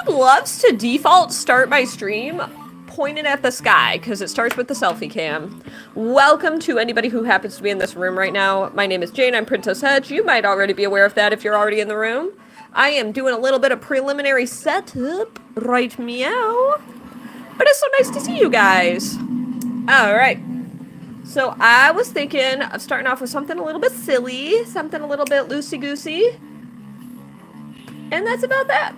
YouTube loves to default start my stream pointed at the sky because it starts with the selfie cam. Welcome to anybody who happens to be in this room right now. My name is Jane, I'm Princessetch. You might already be aware of that if you're already in the room. I am doing a little bit of preliminary setup, right meow. But it's so nice to see you guys. Alright. So I was thinking of starting off with something a little bit silly, something a little bit loosey-goosey. And that's about that.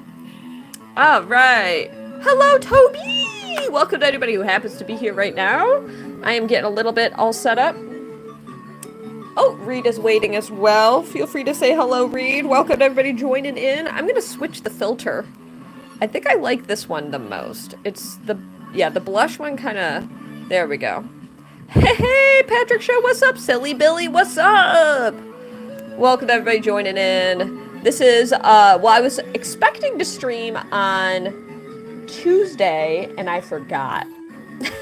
Alright. Hello, Toby! Welcome to anybody who happens to be here right now. I am getting a little bit all set up. Oh, Reed is waiting as well. Feel free to say hello, Reed. Welcome to everybody joining in. I'm going to switch the filter. I think I like this one the most. It's the blush one kind of... There we go. Hey, Patrick Show, what's up? Silly Billy, what's up? Welcome to everybody joining in. This is, well, I was expecting to stream on Tuesday, and I forgot.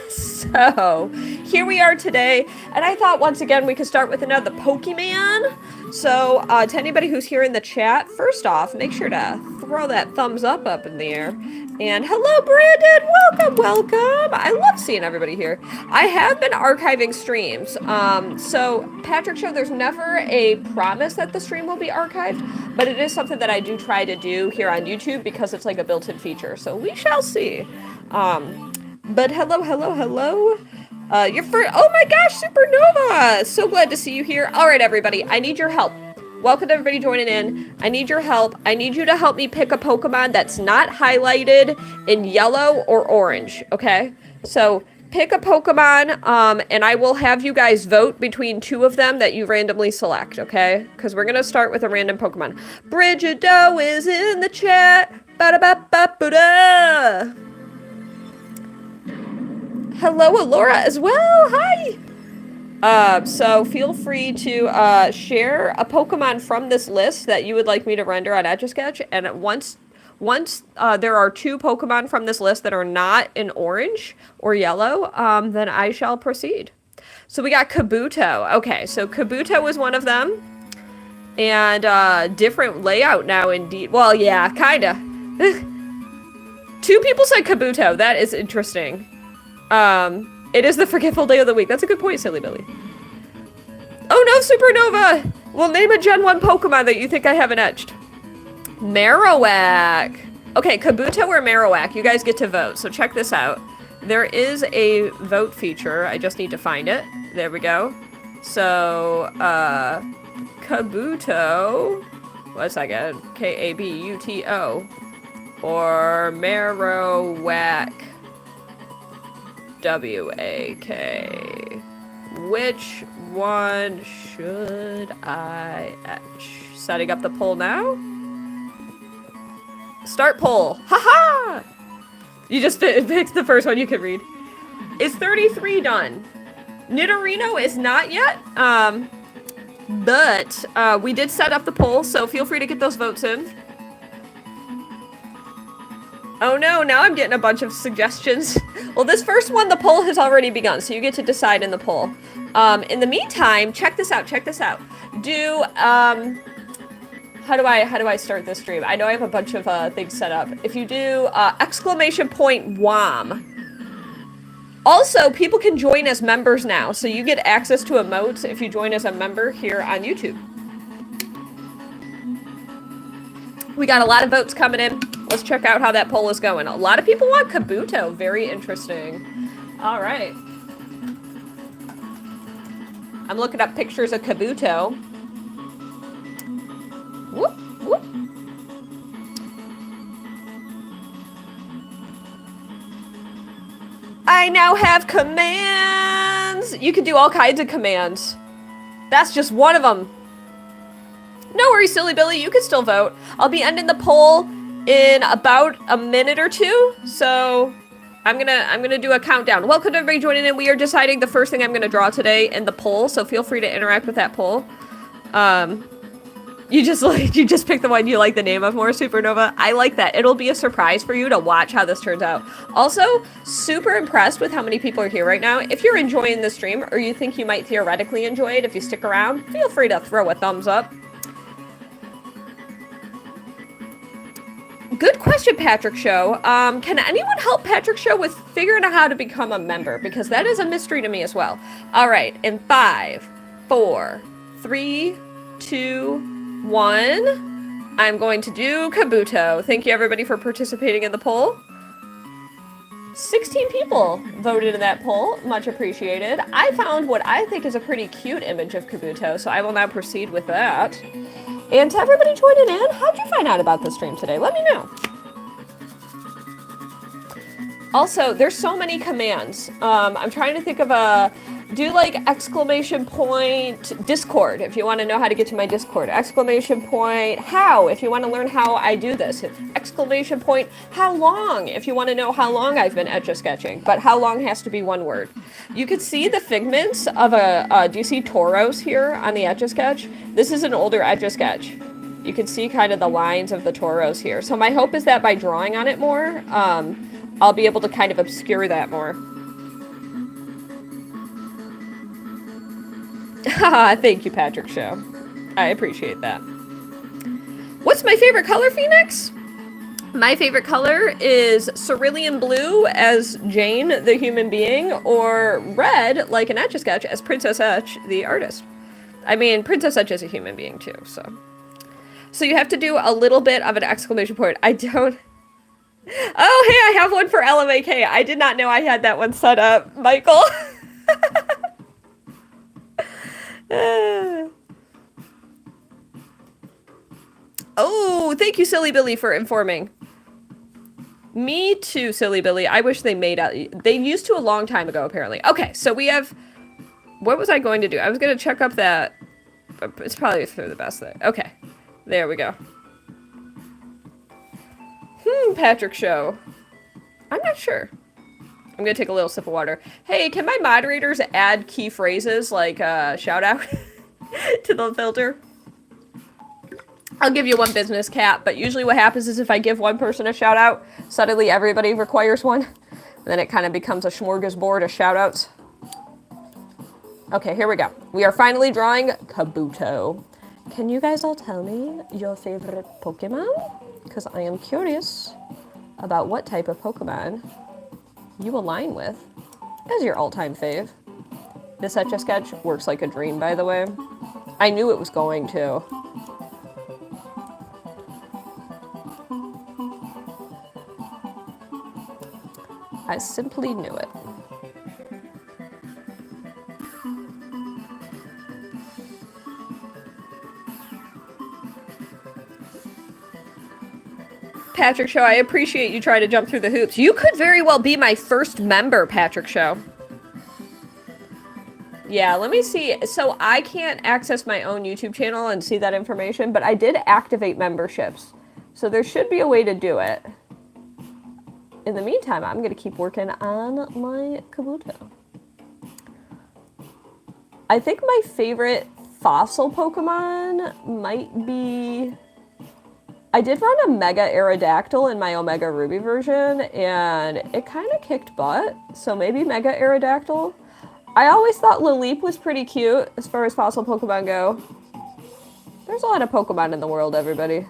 So, here we are today, and I thought once again we could start with another Pokemon. So, to anybody who's here in the chat, first off, make sure to throw that thumbs up in the air. And hello, Brandon! Welcome! I love seeing everybody here. I have been archiving streams. So, Patrick Show, there's never a promise that the stream will be archived, but it is something that I do try to do here on YouTube because it's like a built-in feature. So, we shall see. But hello. You're first. Oh my gosh, Supernova! So glad to see you here. All right, everybody, I need your help. Welcome to everybody joining in. I need your help. I need you to help me pick a Pokemon that's not highlighted in yellow or orange, okay? So pick a Pokemon, and I will have you guys vote between two of them that you randomly select, okay? Because we're going to start with a random Pokemon. Bridget Doe is in the chat. Ba-da-ba-ba-ba-da. Hello, Alora as well. Hi. So feel free to share a Pokemon from this list that you would like me to render on Etch A Sketch, and once there are two Pokemon from this list that are not in orange or yellow, then I shall proceed. So we got Kabuto. Okay, so Kabuto is one of them, and different layout now indeed. Well, yeah, kinda. Two people said Kabuto. That is interesting. It is the forgetful day of the week. That's a good point, Silly Billy. Oh no, Supernova! Well, name a Gen 1 Pokemon that you think I haven't etched. Marowak. Okay, Kabuto or Marowak, you guys get to vote. So check this out. There is a vote feature. I just need to find it. There we go. So, Kabuto. What's that again? Kabuto. Or Marowak. WAK. Which one should I etch? Setting up the poll now? Start poll. Haha! You just picked the first one you could read. Is 33 done? Nidorino is not yet, but we did set up the poll, so feel free to get those votes in. Oh no, now I'm getting a bunch of suggestions. Well, this first one, the poll has already begun, so you get to decide in the poll. In the meantime, check this out. Do, how do I start this stream? I know I have a bunch of things set up. If you do, exclamation point WOM. Also, people can join as members now, so you get access to emotes if you join as a member here on YouTube. We got a lot of votes coming in. Let's check out how that poll is going. A lot of people want Kabuto. Very interesting. All right. I'm looking up pictures of Kabuto. Whoop, whoop. I now have commands. You can do all kinds of commands. That's just one of them. No worries, Silly Billy, you can still vote. I'll be ending the poll in about a minute or two, so I'm gonna do a countdown. Welcome to everybody joining in. We are deciding the first thing I'm gonna draw today in the poll, so feel free to interact with that poll. You just pick the one you like the name of more, Supernova. I like that. It'll be a surprise for you to watch how this turns out. Also, super impressed with how many people are here right now. If you're enjoying the stream, or you think you might theoretically enjoy it if you stick around, feel free to throw a thumbs up. Good question, Patrick Show. Can anyone help Patrick Show with figuring out how to become a member? Because that is a mystery to me as well. All right, in 5, 4, 3, 2, 1, I'm going to do Kabuto. Thank you, everybody, for participating in the poll. 16 people voted in that poll. Much appreciated. I found what I think is a pretty cute image of Kabuto, so I will now proceed with that. And to everybody joining in, how'd you find out about the stream today? Let me know. Also, there's so many commands. I'm trying to think of do like exclamation point Discord if you want to know how to get to my Discord. Exclamation point how if you want to learn how I do this. Exclamation point how long if you want to know how long I've been Etch A Sketching. But how long has to be one word. You could see the figments of do you see Tauros here on the Etch A Sketch? This is an older Etch A Sketch. You can see kind of the lines of the Tauros here. So my hope is that by drawing on it more, I'll be able to kind of obscure that more. Thank you, Patrick Show. I appreciate that. What's my favorite color, Phoenix? My favorite color is cerulean blue as Jane, the human being, or red, like an Etch A Sketch, as Princessetch, the artist. I mean, Princessetch is a human being, too, so. So you have to do a little bit of an exclamation point. I don't... Oh, hey, I have one for LMAK. I did not know I had that one set up, Michael. Oh, thank you, Silly Billy, for informing. Me too, Silly Billy. I wish they made out. They used to a long time ago, apparently. Okay, so we have... What was I going to do? I was going to check up that... It's probably for the best thing. Okay, there we go. Patrick Show. I'm not sure. I'm going to take a little sip of water. Hey, can my moderators add key phrases like shout out to the filter? I'll give you one business cap, but usually what happens is if I give one person a shout out, suddenly everybody requires one. And then it kind of becomes a smorgasbord of shout outs. Okay, here we go. We are finally drawing Kabuto. Can you guys all tell me your favorite Pokemon? Because I am curious about what type of Pokemon you align with as your all-time fave. This Etch A Sketch works like a dream, by the way. I knew it was going to. I simply knew it. Patrick Show, I appreciate you trying to jump through the hoops. You could very well be my first member, Patrick Show. Yeah, let me see. So I can't access my own YouTube channel and see that information, but I did activate memberships. So there should be a way to do it. In the meantime, I'm going to keep working on my Kabuto. I think my favorite fossil Pokemon might be... I did run a Mega Aerodactyl in my Omega Ruby version, and it kind of kicked butt, so maybe Mega Aerodactyl. I always thought Laleep was pretty cute as far as fossil Pokemon go. There's a lot of Pokemon in the world, everybody.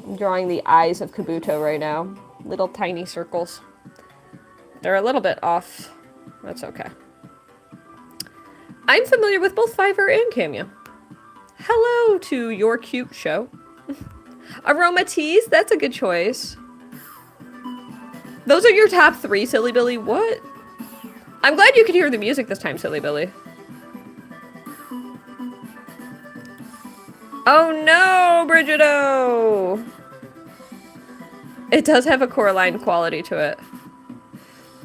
I'm drawing the eyes of Kabuto right now. Little tiny circles. They're a little bit off. That's okay. I'm familiar with both Fiverr and Cameo. Hello to your cute show. Aroma Teas, that's a good choice. Those are your top 3, Silly Billy. What? I'm glad you could hear the music this time, Silly Billy. Oh no, Brigido! It does have a Coraline quality to it.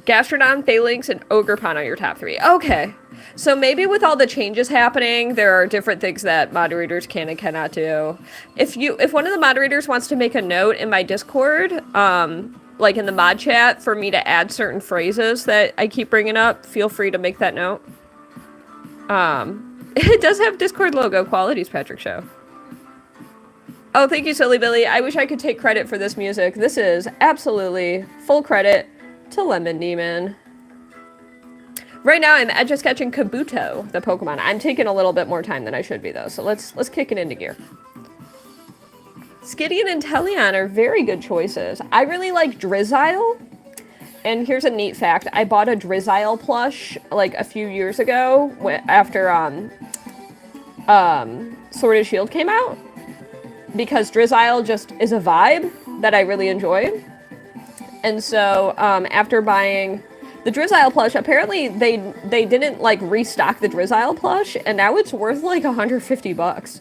Gastrodon, Phalanx, and Ogerpon are your top 3. Okay. So maybe with all the changes happening, there are different things that moderators can and cannot do. If one of the moderators wants to make a note in my Discord, like in the mod chat, for me to add certain phrases that I keep bringing up, feel free to make that note. It does have Discord logo qualities, Patrick Show. Oh, thank you, Silly Billy. I wish I could take credit for this music. This is absolutely full credit to Lemon Demon. Right now, I'm Etch A Sketching Kabuto, the Pokemon. I'm taking a little bit more time than I should be, though, so let's kick it into gear. Skiddy and Inteleon are very good choices. I really like Drizzile. And here's a neat fact. I bought a Drizzile plush, like, a few years ago after, Sword and Shield came out. Because Drizzile just is a vibe that I really enjoy. And so, after buying the Drizzile plush, apparently they didn't, like, restock the Drizzile plush, and now it's worth, like, 150 bucks.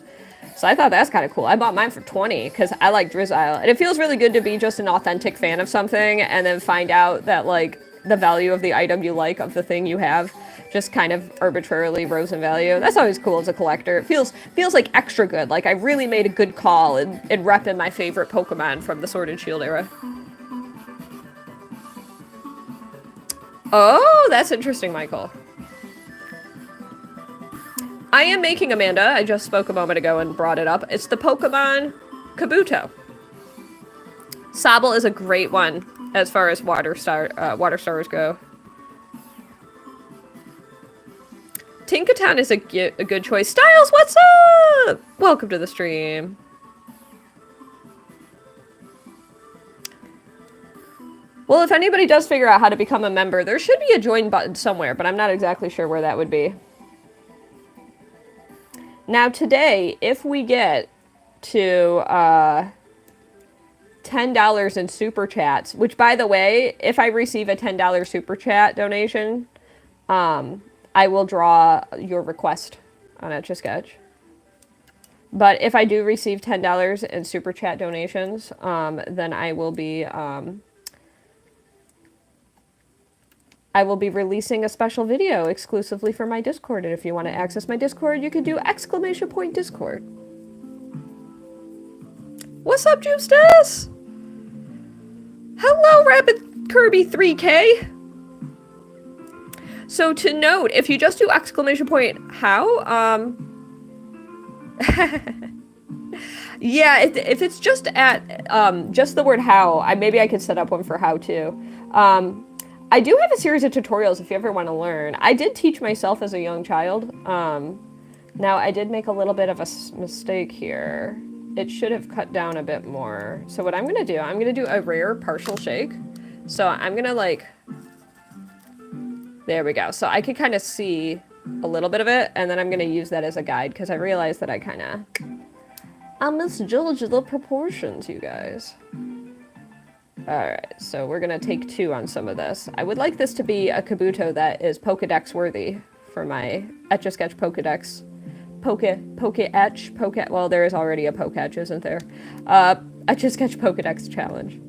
So I thought that's kind of cool. I bought mine for 20 because I like Drizzile. And it feels really good to be just an authentic fan of something and then find out that, like, the value of the item you like, of the thing you have, just kind of arbitrarily rose in value. That's always cool as a collector. It feels like extra good. Like, I really made a good call in repping my favorite Pokemon from the Sword and Shield era. Oh, that's interesting, Michael. I am making Amanda. I just spoke a moment ago and brought it up. It's the Pokemon Kabuto. Sobble is a great one as far as water stars go. Tinkaton is a good choice. Styles, what's up? Welcome to the stream. Well, if anybody does figure out how to become a member, there should be a join button somewhere, but I'm not exactly sure where that would be. Now today, if we get to $10 in super chats, which, by the way, if I receive a $10 super chat donation, I will draw your request on Etch A Sketch. But if I do receive $10 in super chat donations, then I will be releasing a special video exclusively for my Discord, and if you want to access my Discord, you can do !Discord. What's up, Justice? Hello, Rapid Kirby 3K. So to note, if you just do !how, yeah, if it's just at just the word how, maybe I could set up one for how too. I do have a series of tutorials if you ever want to learn. I did teach myself as a young child. Now, I did make a little bit of a mistake here. It should have cut down a bit more. So what I'm going to do, I'm going to do a rare partial shake. So I'm going to, like... There we go. So I can kind of see a little bit of it, and then I'm going to use that as a guide, because I realized that I misjudged the proportions, you guys. Alright, so we're gonna take 2 on some of this. I would like this to be a Kabuto that is Pokedex worthy for my Etch A Sketch Pokedex. Well, there is already a Poketch, isn't there? Etch A Sketch Pokedex challenge.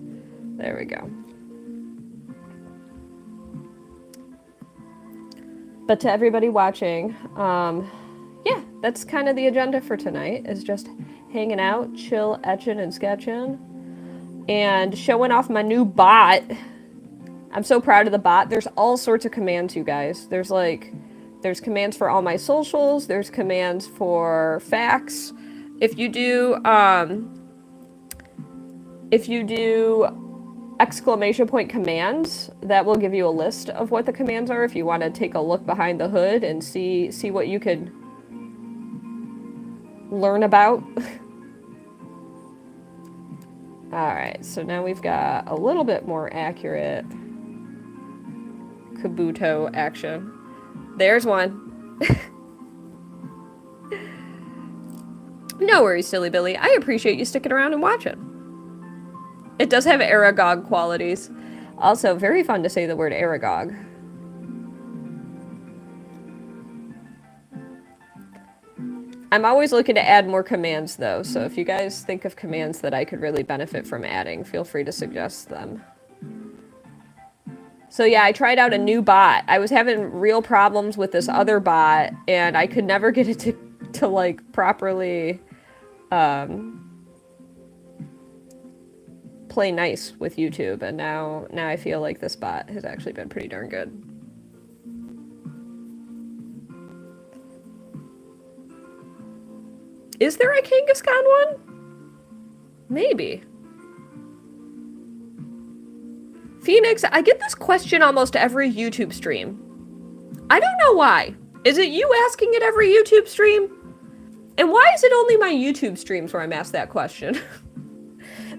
There we go. But to everybody watching, yeah, that's kind of the agenda for tonight, is just hanging out, chill, etching and sketching. And showing off my new bot. I'm so proud of the bot. There's all sorts of commands, you guys. There's commands for all my socials. There's commands for FAQs. If you do !commands, that will give you a list of what the commands are if you want to take a look behind the hood and see what you could learn about. Alright, so now we've got a little bit more accurate Kabuto action. There's one. No worries, Silly Billy. I appreciate you sticking around and watching. It does have Aragog qualities. Also, very fun to say the word Aragog. I'm always looking to add more commands, though, so if you guys think of commands that I could really benefit from adding, feel free to suggest them. So yeah, I tried out a new bot. I was having real problems with this other bot, and I could never get it to like, properly, play nice with YouTube, and now I feel like this bot has actually been pretty darn good. Is there a Kangaskhan one? Maybe. Phoenix, I get this question almost every YouTube stream. I don't know why. Is it you asking it every YouTube stream? And why is it only my YouTube streams where I'm asked that question?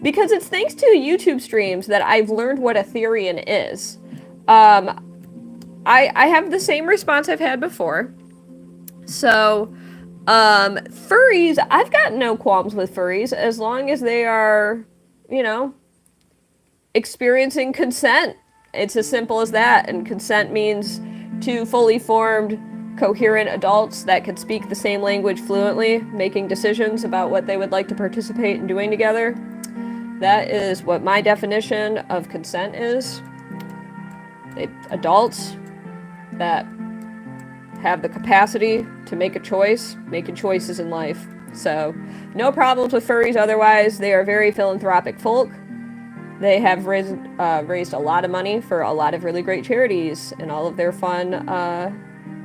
Because it's thanks to YouTube streams that I've learned what a Therian is. I have the same response I've had before. So, furries, I've got no qualms with furries as long as they are, you know, experiencing consent. It's as simple as that. And consent means two fully formed, coherent adults that can speak the same language fluently, making decisions about what they would like to participate in doing together. That is what my definition of consent is. Adults that have the capacity to make a choice, making choices in life. So, no problems with furries otherwise. They are very philanthropic folk. They have raised a lot of money for a lot of really great charities and all of their fun,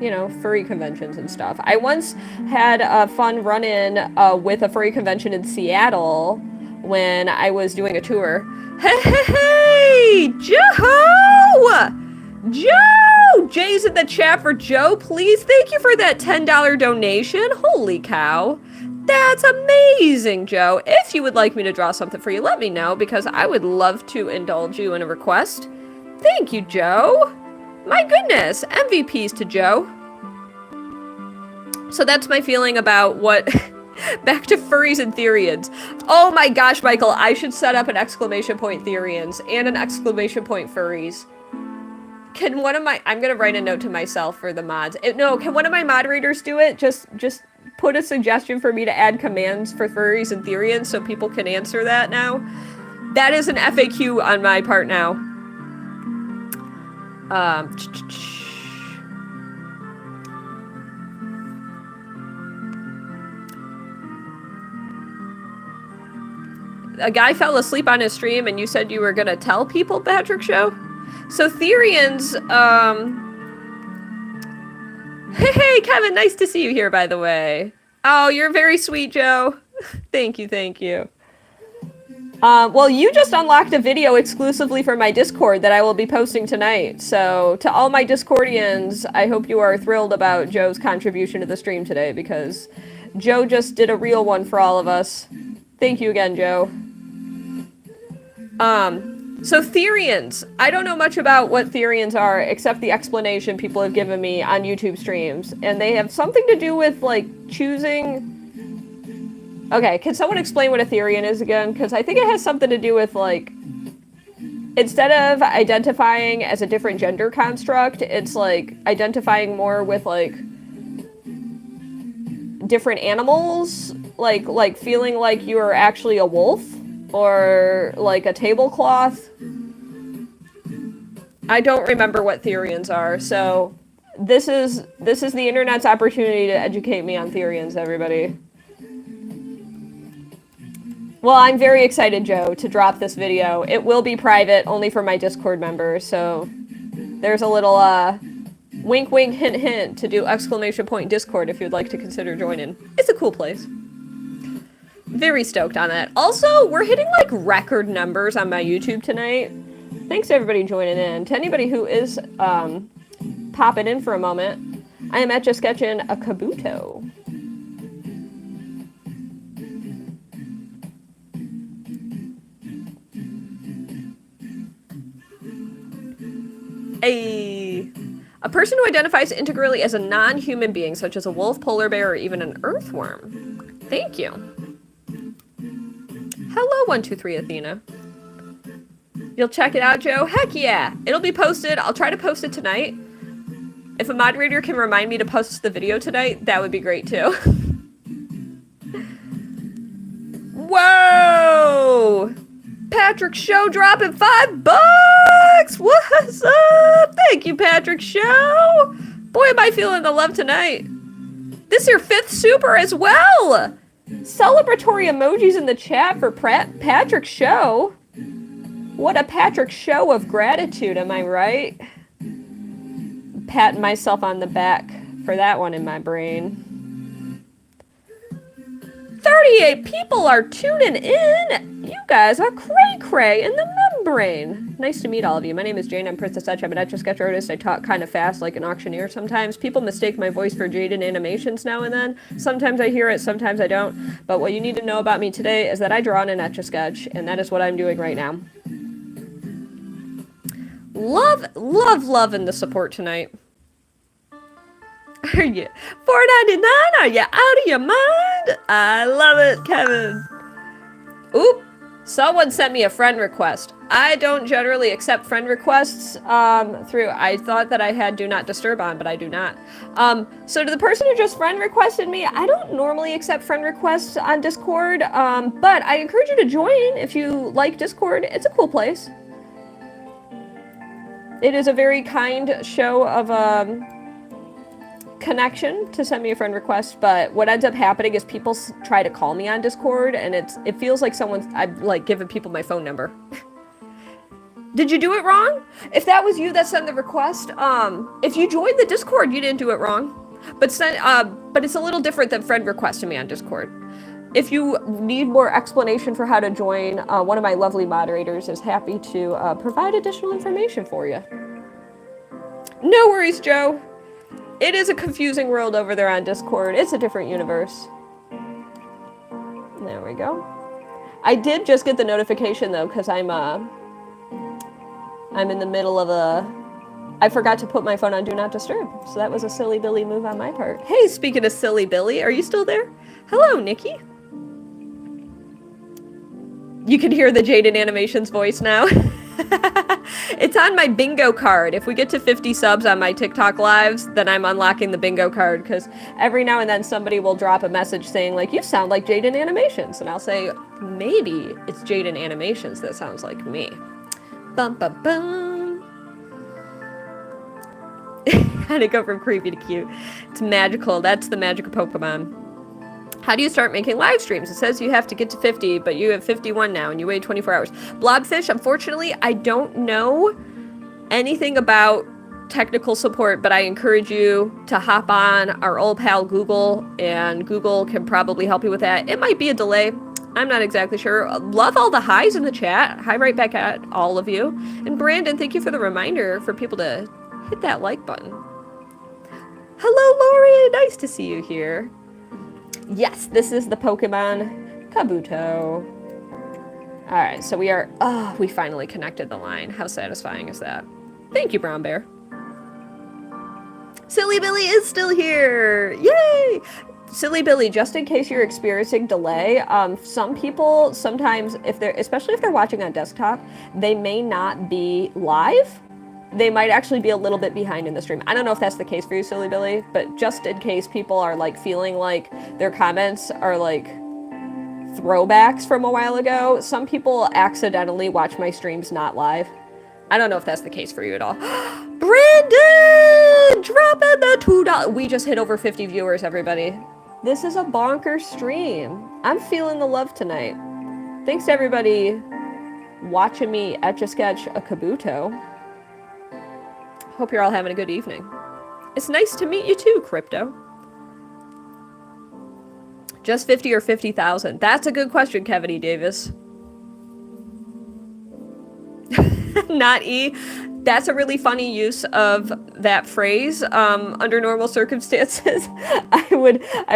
you know, furry conventions and stuff. I once had a fun run-in with a furry convention in Seattle when I was doing a tour. Hey, Joe! Joe! Jay's in the chat for Joe. Please, thank you for that $10 donation. Holy cow. That's amazing, Joe. If you would like me to draw something for you, let me know, because I would love to indulge you in a request. Thank you, Joe. My goodness, MVPs to Joe. So that's my feeling about what... Back to furries and Therians. Oh my gosh, Michael, I should set up an exclamation point Therians and an exclamation point furries. Can one of my... I'm gonna write a note to myself for the mods. No, can one of my moderators do it? Just put a suggestion for me to add commands for furries and Therians so people can answer that now. That is an FAQ on my part now. A guy fell asleep on his stream and you said you were gonna tell people, Patrick Show? So Therians, Hey, Kevin, nice to see you here, by the way. Oh, you're very sweet, Joe. Thank you, thank you. Well, you just unlocked a video exclusively for my Discord that I will be posting tonight. So, to all my Discordians, I hope you are thrilled about Joe's contribution to the stream today, because Joe just did a real one for all of us. Thank you again, Joe. So Therians. I don't know much about what Therians are, except the explanation people have given me on YouTube streams. And they have something to do with, like, choosing... Okay, can someone explain what a Therian is again? Because I think it has something to do with, like... Instead of identifying as a different gender construct, it's, like, identifying more with, like... different animals? Like feeling like you are actually a wolf? Or, like, a tablecloth? I don't remember what Therians are, so... This is the internet's opportunity to educate me on Therians, everybody. Well, I'm very excited, Joe, to drop this video. It will be private, only for my Discord members, so... There's a little, wink wink hint hint to do exclamation point Discord if you'd like to consider joining. It's a cool place. Very stoked on that. Also, we're hitting, like, record numbers on my YouTube tonight. Thanks to everybody joining in. To anybody who is popping in for a moment, I am Etch A Sketch in a Kabuto. A person who identifies integrally as a non-human being, such as a wolf, polar bear, or even an earthworm. Thank you. Hello, 123 Athena. You'll check it out, Joe? Heck yeah! It'll be posted. I'll try to post it tonight. If a moderator can remind me to post the video tonight, that would be great too. Whoa! Patrick Show dropping $5! What's up? Thank you, Patrick Show! Boy, am I feeling the love tonight. This is your 5th super as well! Celebratory emojis in the chat for Patrick Show. What a Patrick Show of gratitude, am I right? Patting myself on the back for that one in my brain. 38 people are tuning in! You guys are cray-cray in the membrane. Nice to meet all of you. My name is Jane. I'm Princessetch. I'm an Etch A Sketch artist. I talk kind of fast like an auctioneer sometimes. People mistake my voice for Jade in animations now and then. Sometimes I hear it, sometimes I don't. But what you need to know about me today is that I draw in an Etch A Sketch, and that is what I'm doing right now. Loving the support tonight. Are you $4.99? Are you out of your mind? I love it, Kevin. Oop. Someone sent me a friend request. I don't generally accept friend requests through... I thought that I had Do Not Disturb on, but I do not. So to the person who just friend requested me, I don't normally accept friend requests on Discord, but I encourage you to join if you like Discord. It's a cool place. It is a very kind show of connection to send me a friend request, but what ends up happening is people try to call me on Discord, and it feels like I've like given people my phone number. Did you do it wrong? If that was you that sent the request, if you joined the Discord, you didn't do it wrong. But it's a little different than friend requesting me on Discord. If you need more explanation for how to join, one of my lovely moderators is happy to provide additional information for you. No worries, Joe. It is a confusing world over there on Discord. It's a different universe. There we go. I did just get the notification though, because I'm in the middle of I forgot to put my phone on Do Not Disturb, so that was a silly Billy move on my part. Hey, speaking of silly Billy, are you still there? Hello, Nikki. You can hear the Jaden Animations voice now. It's on my bingo card. If we get to 50 subs on my TikTok lives, then I'm unlocking the bingo card, because every now and then somebody will drop a message saying, like, you sound like Jaden Animations. And I'll say, maybe it's Jaden Animations that sounds like me. Bum, bum, bum. How'd it go from creepy to cute? It's magical. That's the magic of Pokemon. How do you start making live streams? It says you have to get to 50, but you have 51 now, and you wait 24 hours. Blobfish, unfortunately, I don't know anything about technical support, but I encourage you to hop on our old pal Google, and Google can probably help you with that. It might be a delay. I'm not exactly sure. Love all the highs in the chat. Hi right back at all of you. And Brandon, thank you for the reminder for people to hit that like button. Hello, Lori. Nice to see you here. Yes, this is the Pokemon Kabuto. Alright, so we are... Oh, we finally connected the line. How satisfying is that? Thank you, Brown Bear. Silly Billy is still here! Yay! Silly Billy, just in case you're experiencing delay, some people sometimes, especially if they're watching on desktop, they may not be live. They might actually be a little bit behind in the stream. I don't know if that's the case for you, Silly Billy, but just in case people are like feeling like their comments are like throwbacks from a while ago, some people accidentally watch my streams not live. I don't know if that's the case for you at all. Brandon! Dropping the $2. We just hit over 50 viewers, everybody. This is a bonkers stream. I'm feeling the love tonight. Thanks to everybody watching me Etch A Sketch a Kabuto. Hope you're all having a good evening. It's nice to meet you too, Crypto. Just 50 or 50,000? That's a good question, Kevin E. Davis. Not E. That's a really funny use of that phrase. Under normal circumstances, I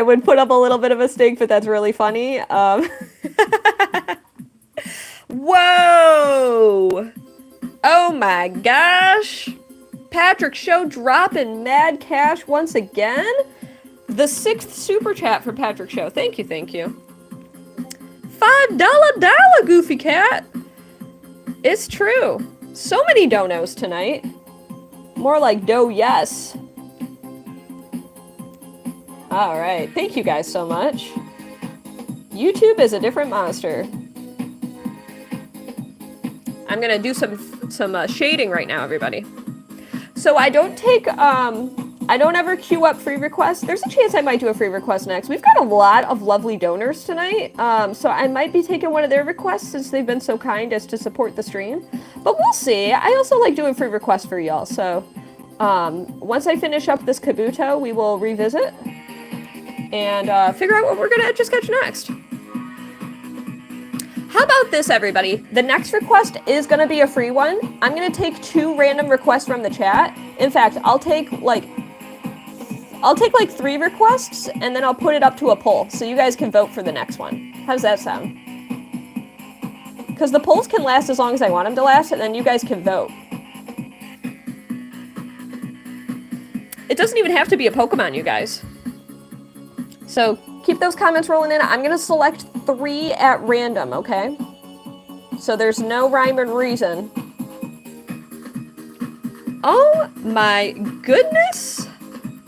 would put up a little bit of a stink, but that's really funny. Whoa! Oh my gosh! Patrick Show dropping mad cash once again. The 6th super chat for Patrick Show. Thank you, thank you. $5 Goofy Cat. It's true. So many donos tonight. More like do yes. All right, thank you guys so much. YouTube is a different monster. I'm gonna do some shading right now, everybody. So I don't take, I don't ever queue up free requests. There's a chance I might do a free request next. We've got a lot of lovely donors tonight, so I might be taking one of their requests since they've been so kind as to support the stream. But we'll see. I also like doing free requests for y'all, so once I finish up this Kabuto, we will revisit and figure out what we're gonna Etch A Sketch next. How about this, everybody? The next request is going to be a free one. I'm going to take 2 random requests from the chat. In fact, I'll take like 3 requests, and then I'll put it up to a poll, so you guys can vote for the next one. How does that sound? Because the polls can last as long as I want them to last, and then you guys can vote. It doesn't even have to be a Pokemon, you guys. So keep those comments rolling in. I'm going to select 3 at random, okay? So there's no rhyme or reason. Oh my goodness!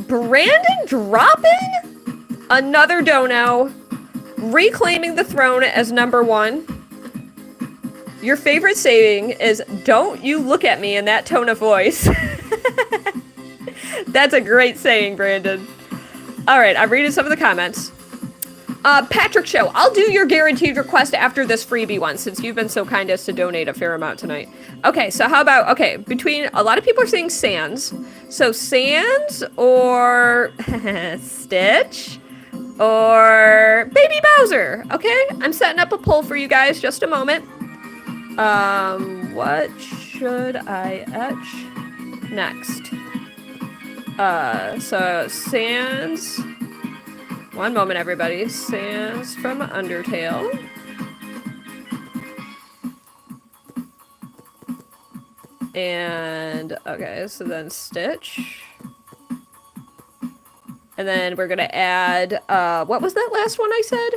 Brandon dropping another dono, reclaiming the throne as #1. Your favorite saying is, "Don't you look at me in that tone of voice." That's a great saying, Brandon. All right, I'm reading some of the comments. Patrick Show, I'll do your guaranteed request after this freebie one, since you've been so kind as to donate a fair amount tonight. Okay, so how about, okay, between, a lot of people are saying Sans. So Sans or Stitch or Baby Bowser, okay? I'm setting up a poll for you guys, just a moment. What should I etch next? So Sans... One moment, everybody. Sans from Undertale. And, okay, so then Stitch. And then we're gonna add, what was that last one I said?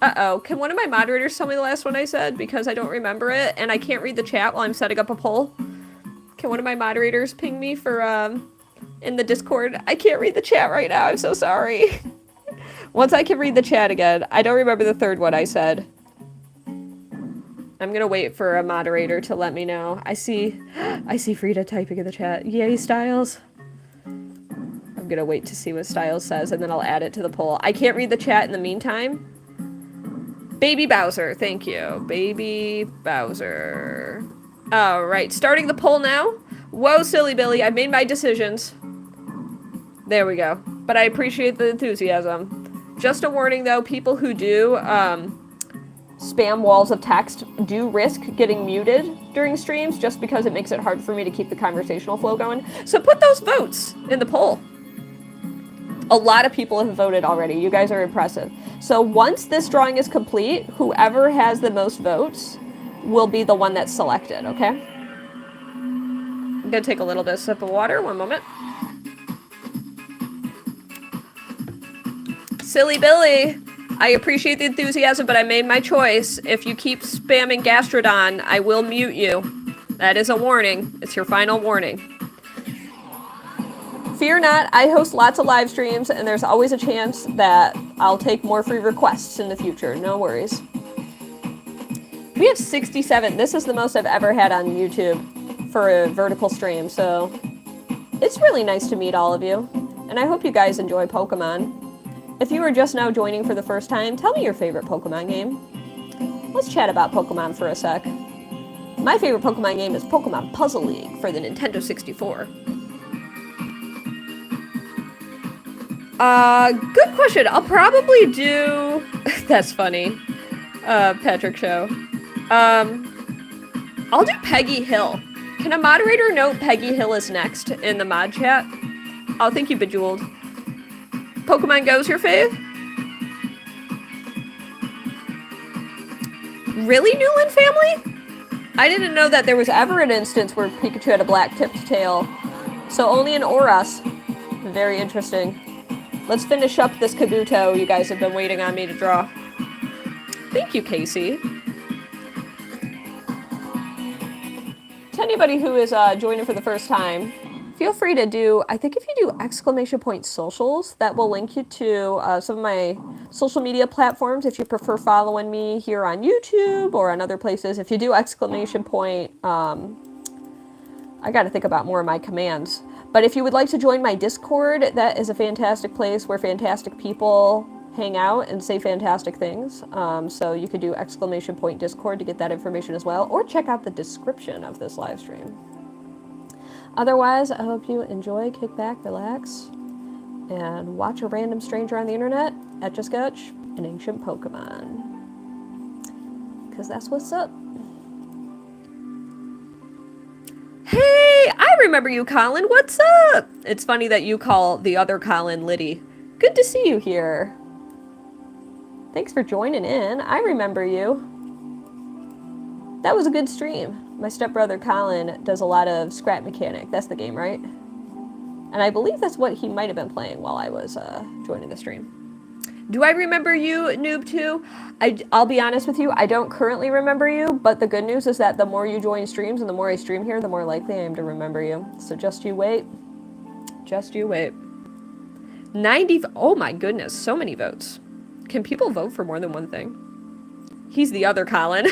Uh-oh, can one of my moderators tell me the last one I said? Because I don't remember it, and I can't read the chat while I'm setting up a poll. Can one of my moderators ping me for, in the Discord? I can't read the chat right now, I'm so sorry. Once I can read the chat again. I don't remember the third one I said. I'm gonna wait for a moderator to let me know. I see Frida typing in the chat. Yay, Styles. I'm gonna wait to see what Styles says, and then I'll add it to the poll. I can't read the chat in the meantime. Baby Bowser, thank you. Baby Bowser. Alright, starting the poll now. Whoa, silly Billy, I made my decisions. There we go. But I appreciate the enthusiasm. Just a warning, though, people who do spam walls of text do risk getting muted during streams, just because it makes it hard for me to keep the conversational flow going. So put those votes in the poll. A lot of people have voted already. You guys are impressive. So once this drawing is complete, whoever has the most votes will be the one that's selected, okay? I'm gonna take a little bit of sip of water. One moment. Silly Billy, I appreciate the enthusiasm, but I made my choice. If you keep spamming Gastrodon, I will mute you. That is a warning. It's your final warning. Fear not, I host lots of live streams, and there's always a chance that I'll take more free requests in the future. No worries. We have 67. This is the most I've ever had on YouTube for a vertical stream, so it's really nice to meet all of you. And I hope you guys enjoy Pokemon. If you are just now joining for the first time, tell me your favorite Pokemon game. Let's chat about Pokemon for a sec. My favorite Pokemon game is Pokemon Puzzle League for the Nintendo 64. Good question. I'll probably do... That's funny. Patrick Show. I'll do Peggy Hill. Can a moderator note Peggy Hill is next in the mod chat? Oh, thank you, Bejeweled. Pokemon Go's your fave? Really, Newland family? I didn't know that there was ever an instance where Pikachu had a black tipped tail. So only in Oras. Very interesting. Let's finish up this Kabuto you guys have been waiting on me to draw. Thank you, Casey. To anybody who is joining for the first time, feel free to do, I think if you do ! socials, that will link you to some of my social media platforms if you prefer following me here on YouTube or on other places. If you do ! I gotta think about more of my commands. But if you would like to join my Discord, that is a fantastic place where fantastic people hang out and say fantastic things. So you could do ! Discord to get that information as well, or check out the description of this live stream. Otherwise, I hope you enjoy, kick back, relax, and watch a random stranger on the internet, Etch A Sketch, an ancient Pokemon. because that's what's up. Hey, I remember you, Colin. What's up? It's funny that you call the other Colin Liddy. Good to see you here. Thanks for joining in. I remember you. That was a good stream. My stepbrother Colin does a lot of Scrap Mechanic. That's the game, right? And I believe that's what he might have been playing while I was joining the stream. Do I remember you, Noob 2? I'll be honest with you, I don't currently remember you, but the good news is that the more you join streams and the more I stream here, the more likely I am to remember you. So just you wait. Just you wait. 90, oh my goodness, so many votes. Can people vote for more than one thing? He's the other Colin.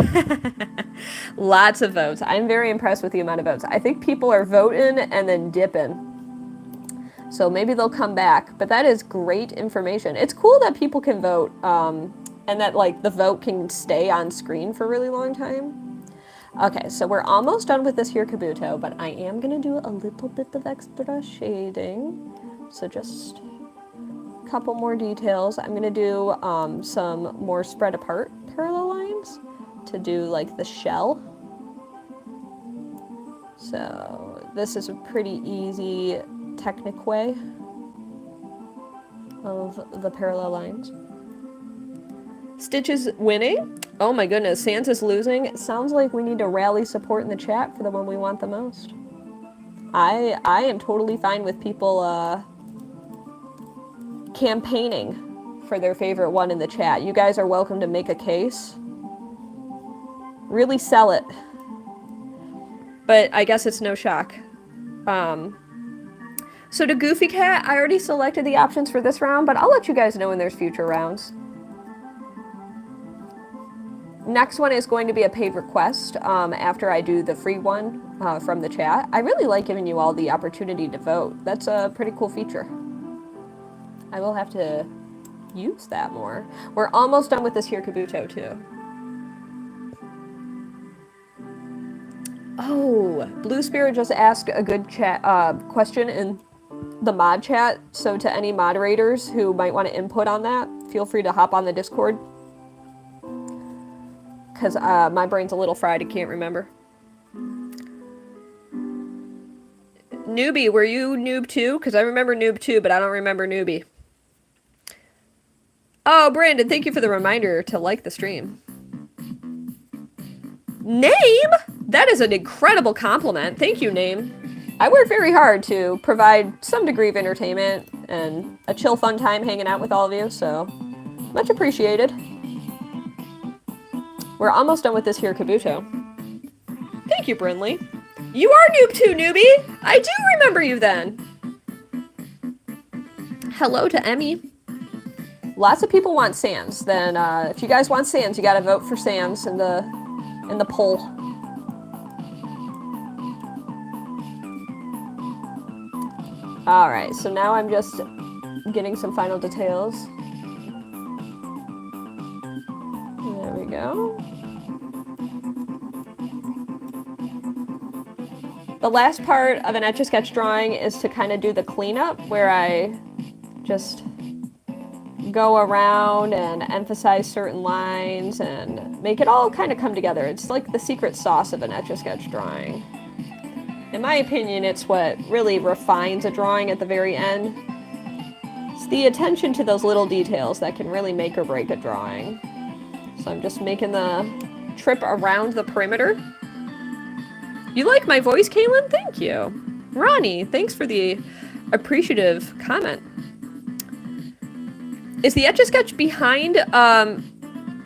Lots of votes. I'm very impressed with the amount of votes. I think people are voting and then dipping. So maybe they'll come back, but that is great information. It's cool that people can vote, and that like the vote can stay on screen for a really long time. Okay, so we're almost done with this here Kabuto, but I am gonna do a little bit of extra shading. So just a couple more details. I'm gonna do some more spread apart parallel lines to do like the shell. So this is a pretty easy technique way of the parallel lines. Stitch is winning. Oh my goodness, Sans is losing. It sounds like we need to rally support in the chat for the one we want the most. I am totally fine with people campaigning for their favorite one in the chat. You guys are welcome to make a case. Really sell it. But I guess it's no shock. So to Goofy Cat, I already selected the options for this round, but I'll let you guys know when there's future rounds. Next one is going to be a paid request after I do the free one from the chat. I really like giving you all the opportunity to vote. That's a pretty cool feature. I will have to use that more. We're almost done with this here Kabuto too. Oh, Blue Spirit just asked a good chat question in the mod chat, so to any moderators who might want to input on that, feel free to hop on the Discord. Because my brain's a little fried, I can't remember. Newbie, were you Noob 2? Because I remember Noob 2, but I don't remember Newbie. Oh, Brandon, thank you for the reminder to like the stream. Name? That is an incredible compliment. Thank you, Name. I work very hard to provide some degree of entertainment and a chill, fun time hanging out with all of you, so much appreciated. We're almost done with this here Kabuto. Thank you, Brinley. You are Noob 2, Newbie! I do remember you then! Hello to Emmy. Lots of people want Sans. Then, if you guys want Sans, you gotta vote for Sans in the poll. Alright, so now I'm just getting some final details. There we go. The last part of an Etch A Sketch drawing is to kind of do the cleanup, where I just go around and emphasize certain lines and make it all kind of come together. It's like the secret sauce of an Etch A Sketch drawing. In my opinion, it's what really refines a drawing at the very end. It's the attention to those little details that can really make or break a drawing. So I'm just making the trip around the perimeter. You like my voice, Kaylin? Thank you. Ronnie, thanks for the appreciative comment. Is the Etch A Sketch behind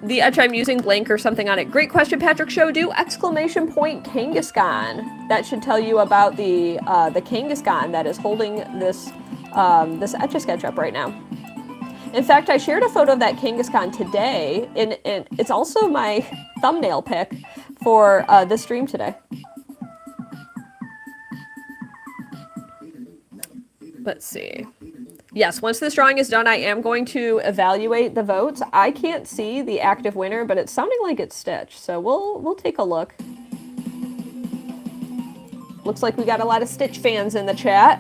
the etch I'm using blank or something on it? Great question, Patrick Show. Do exclamation point Kangaskhan. That should tell you about the Kangaskhan that is holding this this Etch A Sketch up right now. In fact, I shared a photo of that Kangaskhan today, and it's also my thumbnail pic for this stream today. Let's see. Yes, once this drawing is done, I am going to evaluate the votes. I can't see the active winner, but it's sounding like it's Stitch, so we'll take a look. Looks like we got a lot of Stitch fans in the chat.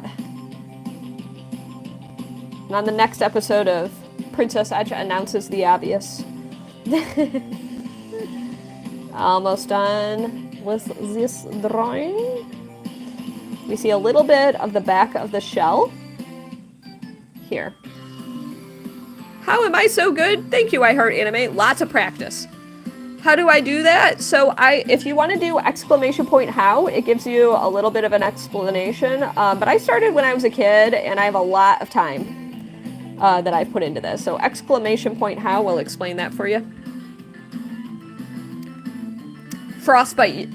And on the next episode of Princessetch announces the obvious. Almost done with this drawing. We see a little bit of the back of the shell. Here. How am I so good? Thank you, I Heart Anime. Lots of practice. How do I do that? So if you want to do exclamation point how, it gives you a little bit of an explanation. But I started when I was a kid, and I have a lot of time that I put into this. So exclamation point how will explain that for you. Frostbite.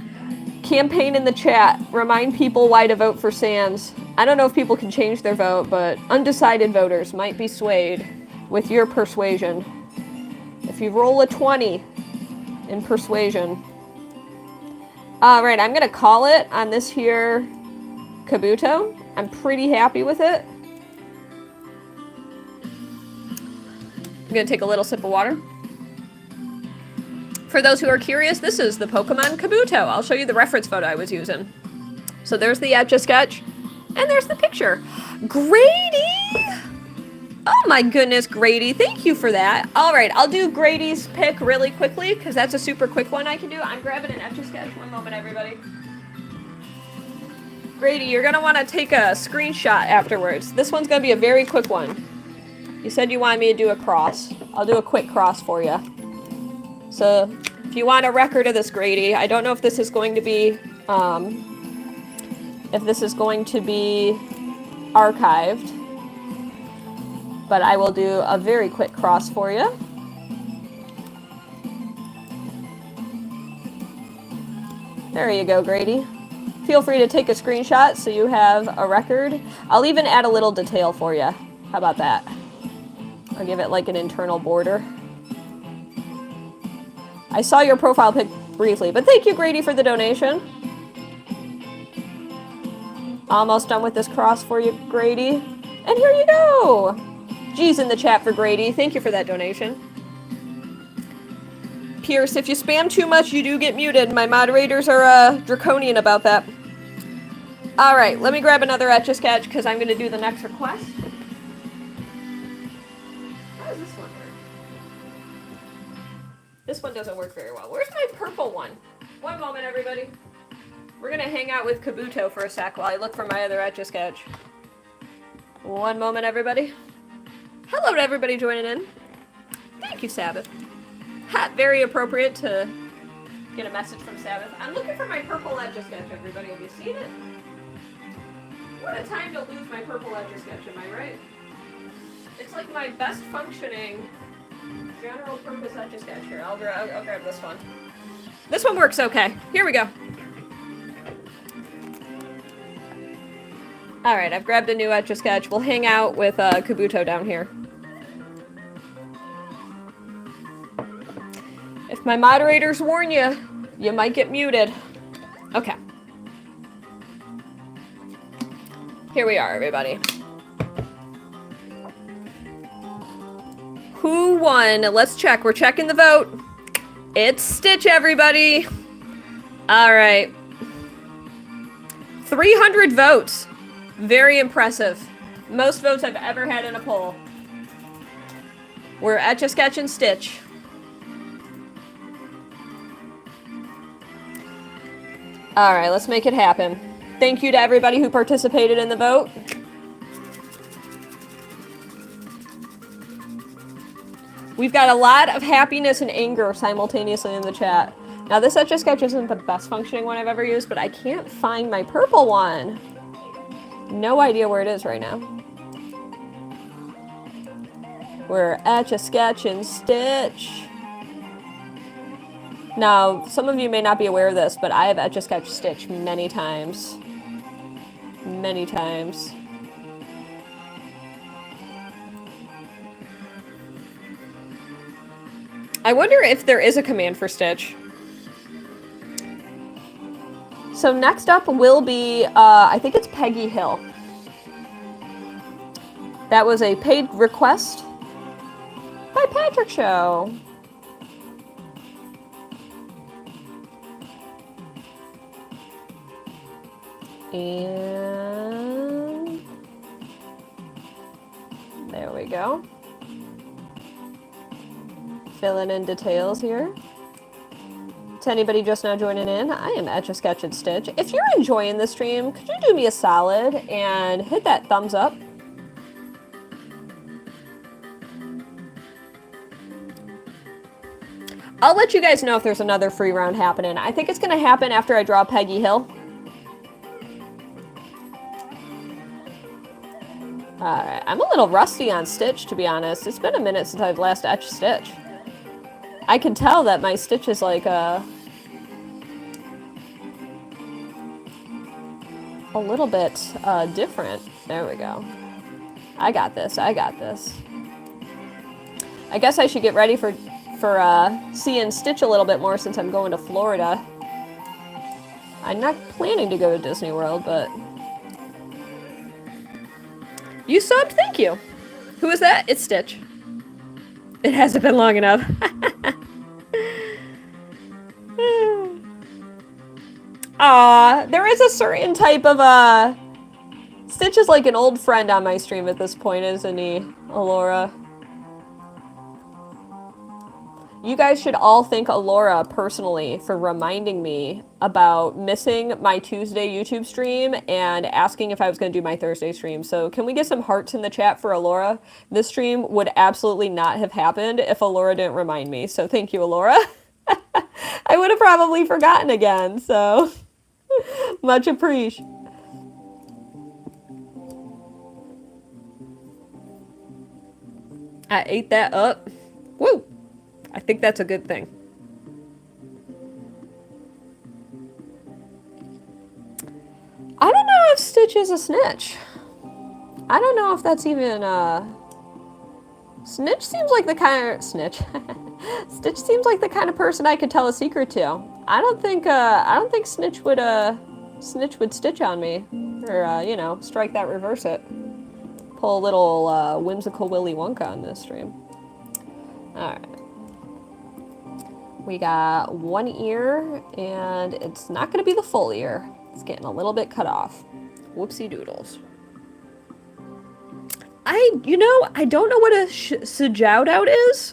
Campaign in the chat. Remind people why to vote for Sans. I don't know if people can change their vote, but undecided voters might be swayed with your persuasion. If you roll a 20 in persuasion. Alright, I'm gonna call it on this here Kabuto. I'm pretty happy with it. I'm gonna take a little sip of water. For those who are curious, this is the Pokemon Kabuto. I'll show you the reference photo I was using. So there's the Etch A Sketch, and there's the picture. Grady! Oh my goodness, Grady, thank you for that. All right, I'll do Grady's pick really quickly, because that's a super quick one I can do. I'm grabbing an Etch A Sketch. One moment, everybody. Grady, you're gonna wanna take a screenshot afterwards. This one's gonna be a very quick one. You said you wanted me to do a cross. I'll do a quick cross for you. So, if you want a record of this, Grady, I don't know if this is going to be, archived, but I will do a very quick cross for you. There you go, Grady. Feel free to take a screenshot so you have a record. I'll even add a little detail for you. How about that? I'll give it like an internal border. I saw your profile pic briefly, but thank you, Grady, for the donation. Almost done with this cross for you, Grady. And here you go! G's in the chat for Grady. Thank you for that donation. Pierce, if you spam too much, you do get muted. My moderators are draconian about that. Alright, let me grab another Etch A Sketch because I'm going to do the next request. How does this one work? This one doesn't work very well. Where's my purple one? One moment, everybody. We're going to hang out with Kabuto for a sec while I look for my other Etch A Sketch. One moment, everybody. Hello to everybody joining in. Thank you, Sabbath. Very appropriate to get a message from Sabbath. I'm looking for my purple Etch A Sketch, everybody. Have you seen it? What a time to lose my purple Etch A Sketch, am I right? It's like my best functioning general purpose Etch A Sketch here. I'll grab this one. This one works okay. Here we go. Alright, I've grabbed a new Etch A Sketch. We'll hang out with Kabuto down here. If my moderators warn you, you might get muted. Okay. Here we are, everybody. Who won? Let's check. We're checking the vote. It's Stitch, everybody. All right. 300 votes. Very impressive. Most votes I've ever had in a poll. We're Etch A Sketch and Stitch. All right, let's make it happen. Thank you to everybody who participated in the vote. We've got a lot of happiness and anger simultaneously in the chat. Now, this Etch A Sketch isn't the best functioning one I've ever used, but I can't find my purple one. No idea where it is right now. We're Etch A Sketch and Stitch. Now, some of you may not be aware of this, but I have Etch A Sketch Stitch many times. Many times. I wonder if there is a command for Stitch. So next up will be, I think it's Peggy Hill. That was a paid request by Patrick Show. And there we go. Filling in details here. To anybody just now joining in, I am Etch A Sketch and Stitch. If you're enjoying the stream, could you do me a solid and hit that thumbs up? I'll let you guys know if there's another free round happening. I think it's going to happen after I draw Peggy Hill. Alright, I'm a little rusty on Stitch, to be honest. It's been a minute since I've last etched Stitch. I can tell that my Stitch is like a little bit different. There we go. I got this. I got this. I guess I should get ready for seeing Stitch a little bit more since I'm going to Florida. I'm not planning to go to Disney World, but... You subbed? Thank you. Who is that? It's Stitch. It hasn't been long enough. Aw, there is a certain type of, Stitch is like an old friend on my stream at this point, isn't he, Alora? You guys should all thank Alora personally for reminding me about missing my Tuesday YouTube stream and asking if I was going to do my Thursday stream. So can we get some hearts in the chat for Alora? This stream would absolutely not have happened if Alora didn't remind me. So thank you, Alora. I would have probably forgotten again, so much appreciated. I ate that up. Woo! I think that's a good thing. I don't know if Stitch is a snitch. I don't know if that's even Snitch seems like the kind of Stitch seems like the kind of person I could tell a secret to. I don't think Snitch would stitch on me, or you know, strike that, reverse it, pull a little whimsical Willy Wonka on this stream. All right. We got one ear, and it's not going to be the full ear. It's getting a little bit cut off. Whoopsie doodles. I don't know what a sujout out is,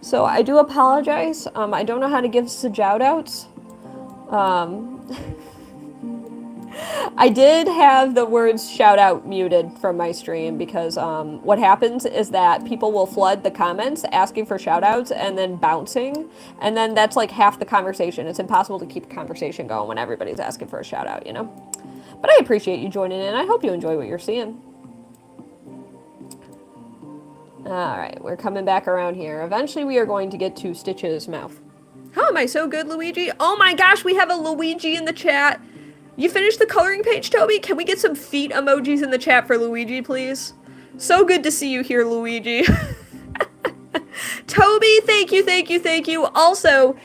so I do apologize. I don't know how to give sujout outs. I did have the words shout out muted from my stream because what happens is that people will flood the comments asking for shout outs and then bouncing, and then that's like half the conversation. It's impossible to keep a conversation going when everybody's asking for a shout out, you know? But I appreciate you joining in. I hope you enjoy what you're seeing. Alright, we're coming back around here. Eventually we are going to get to Stitch's mouth. How am I so good, Luigi? Oh my gosh, we have a Luigi in the chat. You finished the coloring page, Toby? Can we get some feet emojis in the chat for Luigi, please? So good to see you here, Luigi. Toby, thank you, thank you, thank you. Also,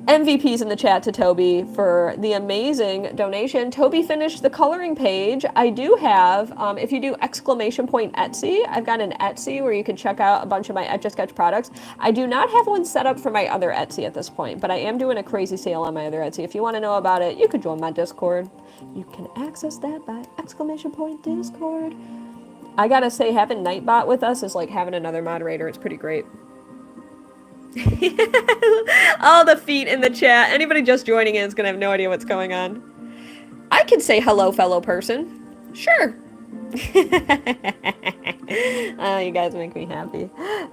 MVPs in the chat to Toby for the amazing donation. Toby finished the coloring page. I do have, if you do !Etsy, I've got an Etsy where you can check out a bunch of my Etch A Sketch products. I do not have one set up for my other Etsy at this point, but I am doing a crazy sale on my other Etsy. If you want to know about it, you could join my Discord. You can access that by !Discord. I gotta say, having Nightbot with us is like having another moderator. It's pretty great. All the feet in the chat. Anybody just joining in is gonna have no idea what's going on. I can say hello, fellow person. Sure. Oh, you guys make me happy.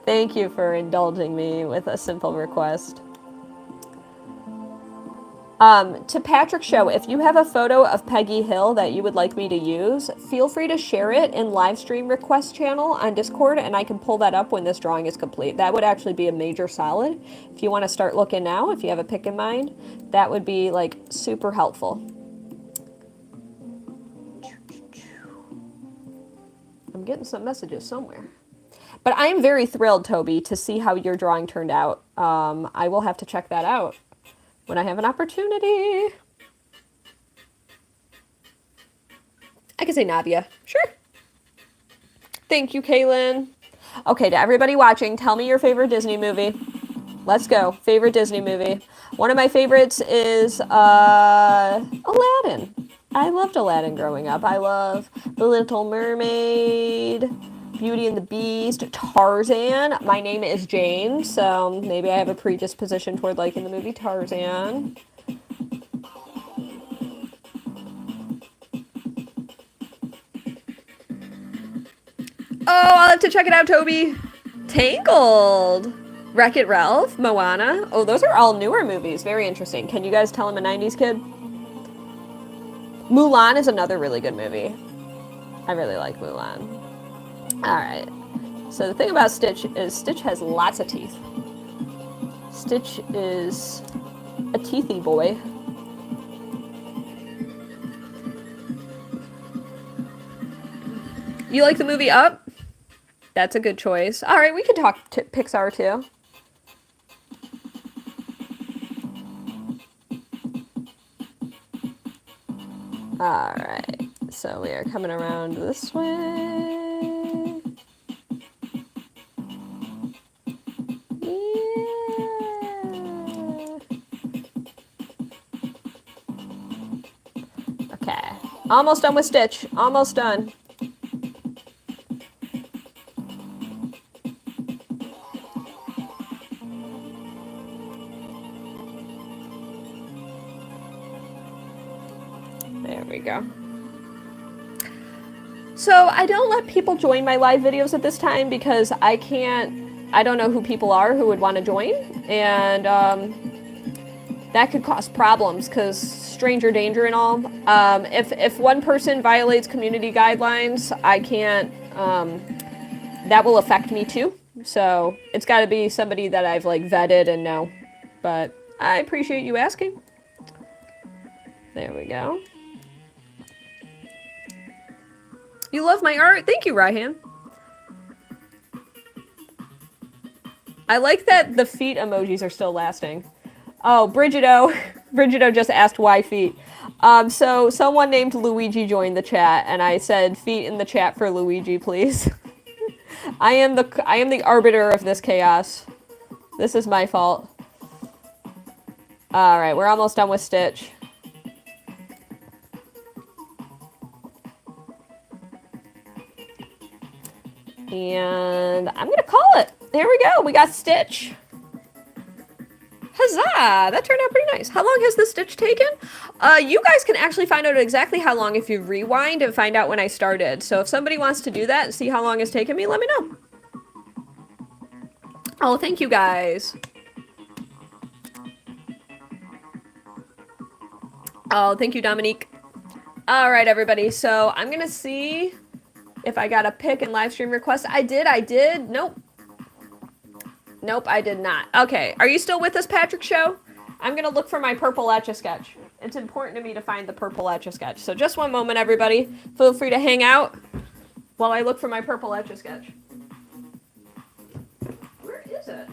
Thank you for indulging me with a simple request. To Patrick's show, if you have a photo of Peggy Hill that you would like me to use, feel free to share it in live stream request channel on Discord, and I can pull that up when this drawing is complete. That would actually be a major solid. If you want to start looking now, if you have a pick in mind, that would be like super helpful. I'm getting some messages somewhere. But I'm very thrilled, Toby, to see how your drawing turned out. I will have to check that out when I have an opportunity. I can say Navia. Sure. Thank you, Kaylin. Okay, to everybody watching, tell me your favorite Disney movie. Let's go. Favorite Disney movie. One of my favorites is Aladdin. I loved Aladdin growing up. I love The Little Mermaid. Beauty and the Beast, Tarzan. My name is Jane, so maybe I have a predisposition toward liking the movie Tarzan. Oh, I'll have to check it out, Toby. Tangled. Wreck-It Ralph, Moana. Oh, those are all newer movies. Very interesting. Can you guys tell I'm a 90s kid? Mulan is another really good movie. I really like Mulan. Alright. So the thing about Stitch is Stitch has lots of teeth. Stitch is a teethy boy. You like the movie Up? That's a good choice. Alright, we can talk Pixar too. Alright, so we are coming around this way. Yeah. Okay, almost done with Stitch. Almost done. There we go. So I don't let people join my live videos at this time because I don't know who people are who would want to join, and that could cause problems because stranger danger and all. If one person violates community guidelines, I can't, that will affect me too. So it's got to be somebody that I've like vetted and know, but I appreciate you asking. There we go. You love my art? Thank you, Ryan. I like that the feet emojis are still lasting. Oh, Brigido. Brigido just asked why feet. So someone named Luigi joined the chat, and I said feet in the chat for Luigi, please. I am the arbiter of this chaos. This is my fault. All right, we're almost done with Stitch. And I'm gonna call it. There we go. We got Stitch. Huzzah! That turned out pretty nice. How long has the Stitch taken? You guys can actually find out exactly how long if you rewind and find out when I started. So if somebody wants to do that and see how long it's taken me, let me know. Oh, thank you guys. Oh, thank you, Dominique. All right, everybody. So I'm gonna see if I got a pick and live stream request. I did. Nope. Nope, I did not. Okay, are you still with us, Patrick Show? I'm gonna look for my purple Etch A Sketch. It's important to me to find the purple Etch A Sketch. So just one moment, everybody. Feel free to hang out while I look for my purple Etch A Sketch. Where is it?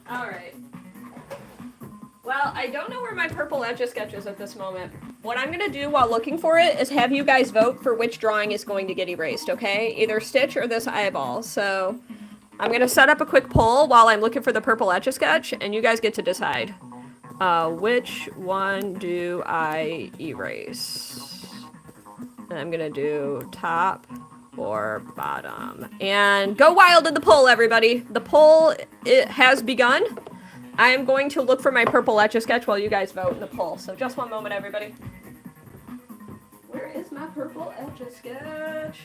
All right. Well, I don't know where my purple Etch A Sketch is at this moment. What I'm going to do while looking for it is have you guys vote for which drawing is going to get erased, okay? Either Stitch or this eyeball. So I'm going to set up a quick poll while I'm looking for the purple Etch A Sketch, and you guys get to decide. Which one do I erase? And I'm going to do top or bottom. And go wild in the poll, everybody. The poll, it has begun. I am going to look for my purple Etch A Sketch while you guys vote in the poll. So just one moment, everybody. Where is my purple Etch A Sketch?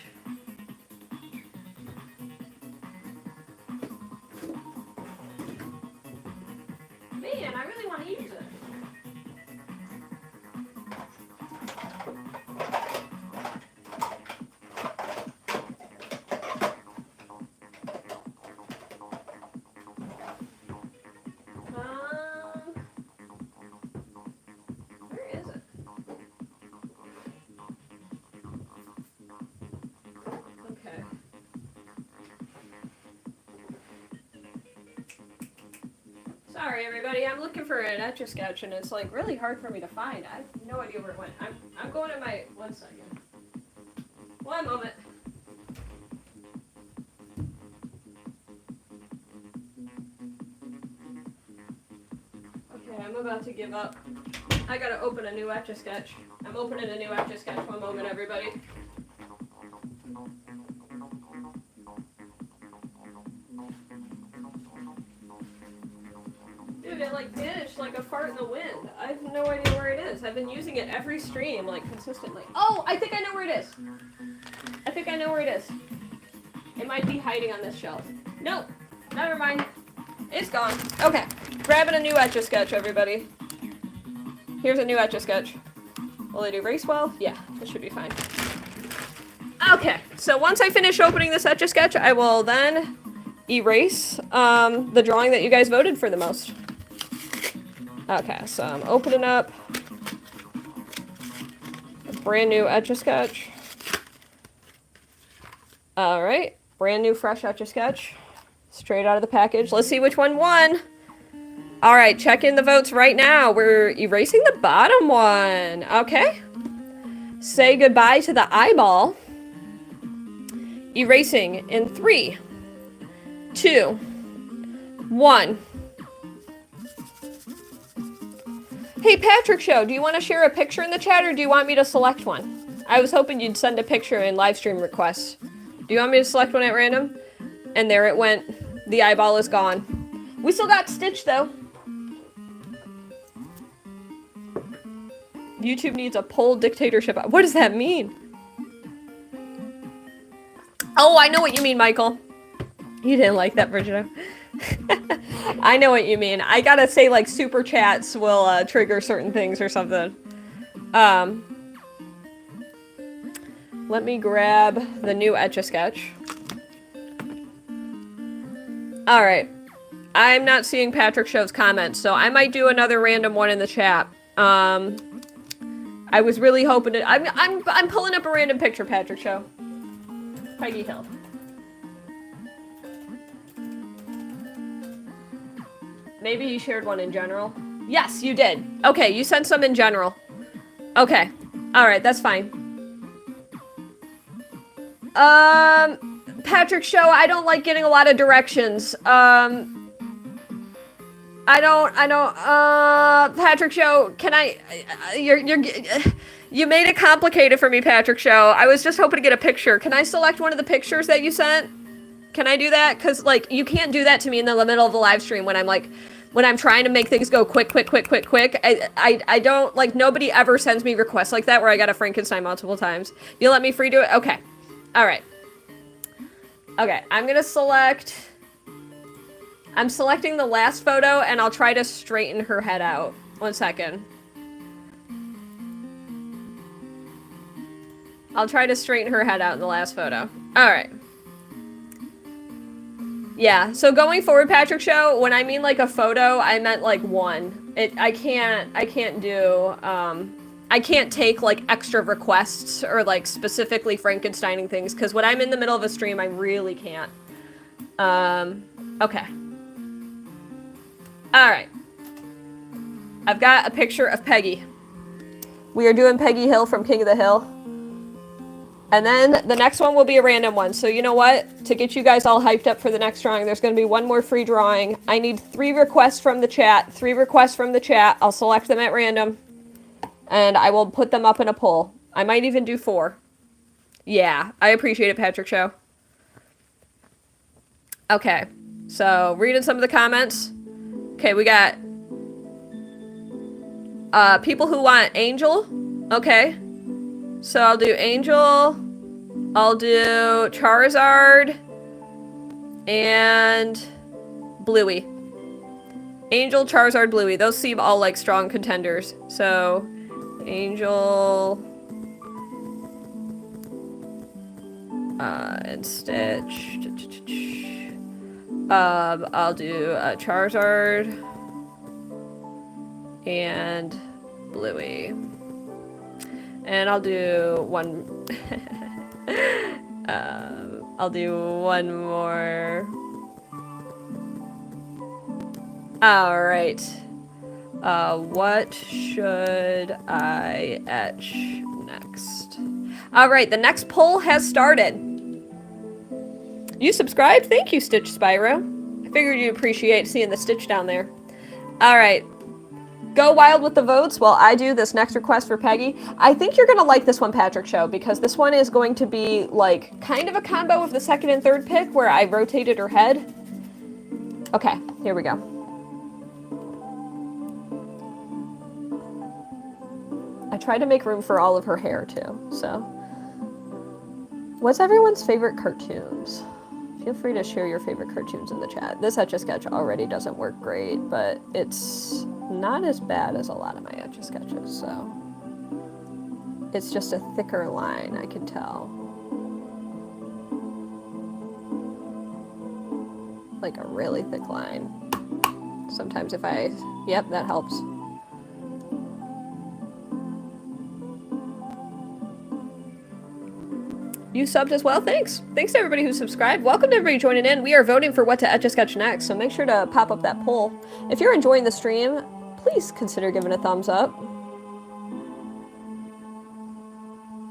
Man, I really want to use it. Where is it? Okay. Sorry, everybody. I'm looking for an Etch A Sketch, and it's like really hard for me to find. I have no idea where it went. I'm going to my 1 second. One moment. Okay, I'm about to give up. I gotta open a new Etch A Sketch. I'm opening a new Etch A Sketch. One moment, everybody. Dude, it like vanished like a fart in the wind. I have no idea where it is. I've been using it every stream, like, consistently. Oh, I think I know where it is. I think I know where it is. It might be hiding on this shelf. Nope. Never mind. It's gone. Okay. Grabbing a new Etch A Sketch, everybody. Here's a new Etch A Sketch. Will it erase well? Yeah, it should be fine. Okay, so once I finish opening this Etch A Sketch, I will then erase the drawing that you guys voted for the most. Okay, so I'm opening up a brand new Etch A Sketch. Alright, brand new fresh Etch A Sketch. Straight out of the package. Let's see which one won. Alright, check in the votes right now. We're erasing the bottom one. Okay. Say goodbye to the eyeball. Erasing in 3, 2, 1. Hey, Patrick Show, do you want to share a picture in the chat or do you want me to select one? I was hoping you'd send a picture in live stream requests. Do you want me to select one at random? And there it went. The eyeball is gone. We still got Stitch, though. YouTube needs a poll dictatorship. What does that mean? Oh, I know what you mean, Michael. You didn't like that, Brigitte. I know what you mean. I gotta say, like, super chats will trigger certain things or something. Let me grab the new Etch A Sketch. Alright. I'm not seeing Patrick Show's comments, so I might do another random one in the chat. I was really hoping to... I'm pulling up a random picture, Patrick Show. Peggy Hill. Maybe you shared one in general. Yes, you did. Okay, you sent some in general. Okay. Alright, that's fine. Patrick Show, I don't like getting a lot of directions. Patrick Show, can I, you made it complicated for me, Patrick Show. I was just hoping to get a picture. Can I select one of the pictures that you sent? Can I do that? Because, like, you can't do that to me in the middle of the live stream when I'm, like, when I'm trying to make things go quick. I don't, like, nobody ever sends me requests like that where I got a Frankenstein multiple times. You let me free do it? Okay. Alright. Okay, I'm gonna select... I'm selecting the last photo, and I'll try to straighten her head out. 1 second. I'll try to straighten her head out in the last photo. Alright. Yeah, so going forward, Patrick Show, when I mean, like, a photo, I meant, like, one. I can't take, like, extra requests or, like, specifically Frankensteining things, because when I'm in the middle of a stream, I really can't. Okay. Alright. I've got a picture of Peggy. We are doing Peggy Hill from King of the Hill. And then the next one will be a random one. So you know what? To get you guys all hyped up for the next drawing, there's going to be one more free drawing. I need 3 requests from the chat. 3 requests from the chat. I'll select them at random. And I will put them up in a poll. I might even do 4. Yeah, I appreciate it, Patrick Show. Okay. So, reading some of the comments. Okay, we got people who want Angel. Okay. So I'll do Angel. I'll do Charizard. And Bluey. Angel, Charizard, Bluey. Those seem all like strong contenders. So, Angel. And Stitch. I'll do Charizard and Bluey, and I'll do one. I'll do one more. All right. What should I etch next? All right. The next poll has started. You subscribed? Thank you, Stitch Spyro. I figured you'd appreciate seeing the Stitch down there. Alright. Go wild with the votes while I do this next request for Peggy. I think you're going to like this one, Patrick Show, because this one is going to be like kind of a combo of the second and third pick where I rotated her head. Okay, here we go. I tried to make room for all of her hair too, so. What's everyone's favorite cartoons? Feel free to share your favorite cartoons in the chat. This Etch A Sketch already doesn't work great, but it's not as bad as a lot of my Etch A Sketches, so. It's just a thicker line, I can tell. Like a really thick line. Sometimes if I, yep, that helps. You subbed as well, thanks. Thanks to everybody who subscribed. Welcome to everybody joining in. We are voting for what to Etch A Sketch next, so make sure to pop up that poll. If you're enjoying the stream, please consider giving a thumbs up.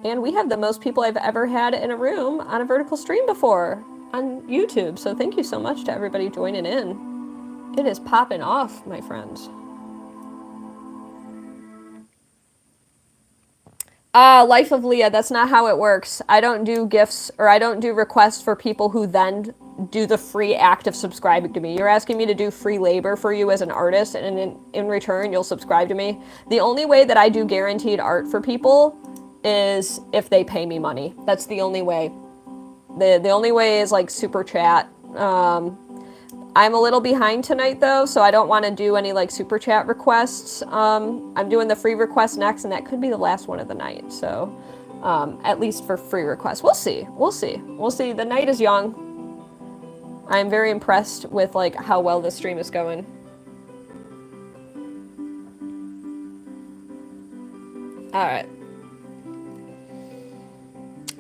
And we have the most people I've ever had in a room on a vertical stream before on YouTube, so thank you so much to everybody joining in. It is popping off, my friends. Life of Leah, that's not how it works. I don't do gifts, or I don't do requests for people who then do the free act of subscribing to me. You're asking me to do free labor for you as an artist, and in return, you'll subscribe to me. The only way that I do guaranteed art for people is if they pay me money. That's the only way. The only way is like super chat. I'm a little behind tonight though, so I don't want to do any like super chat requests. I'm doing the free request next, and that could be the last one of the night. So at least for free requests, we'll see. We'll see. We'll see. The night is young. I'm very impressed with like how well this stream is going. All right.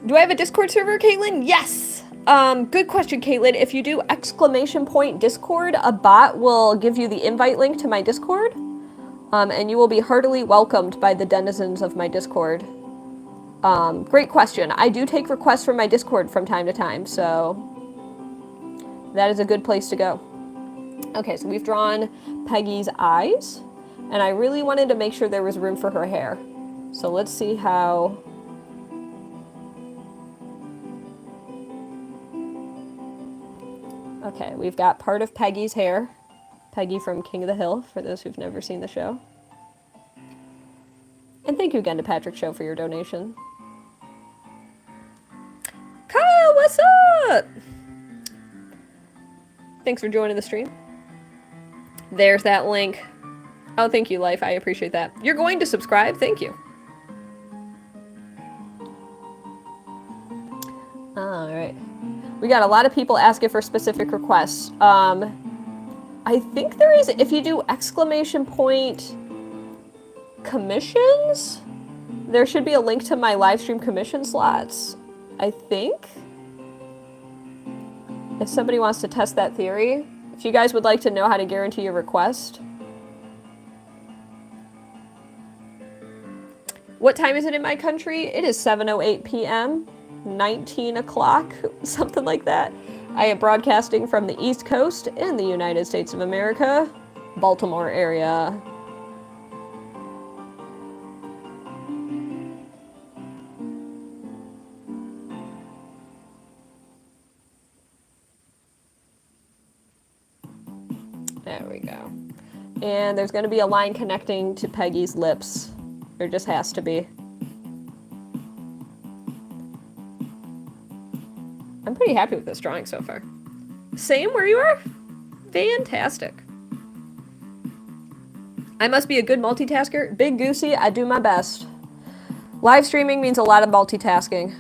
Do I have a Discord server, Caitlin? Yes. Good question, Caitlin. If you do !Discord, a bot will give you the invite link to my Discord, and you will be heartily welcomed by the denizens of my Discord. Great question. I do take requests from my Discord from time to time, so that is a good place to go. Okay, so we've drawn Peggy's eyes, and I really wanted to make sure there was room for her hair. So let's see how... Okay, we've got part of Peggy's hair. Peggy from King of the Hill, for those who've never seen the show. And thank you again to Patrick Show for your donation. Kyle, what's up? Thanks for joining the stream. There's that link. Oh, thank you, Life. I appreciate that. You're going to subscribe? Thank you. All right. We got a lot of people asking for specific requests. I think there is, if you do ! Commissions, there should be a link to my live stream commission slots, I think. If somebody wants to test that theory, if you guys would like to know how to guarantee your request. What time is it in my country? It is 7:08 p.m. 19 o'clock, something like that. I am broadcasting from the East Coast in the United States of America, Baltimore area. There we go. And there's going to be a line connecting to Peggy's lips. There just has to be. I'm pretty happy with this drawing so far. Same where you are? Fantastic. I must be a good multitasker. Big Goosey, I do my best. Live streaming means a lot of multitasking.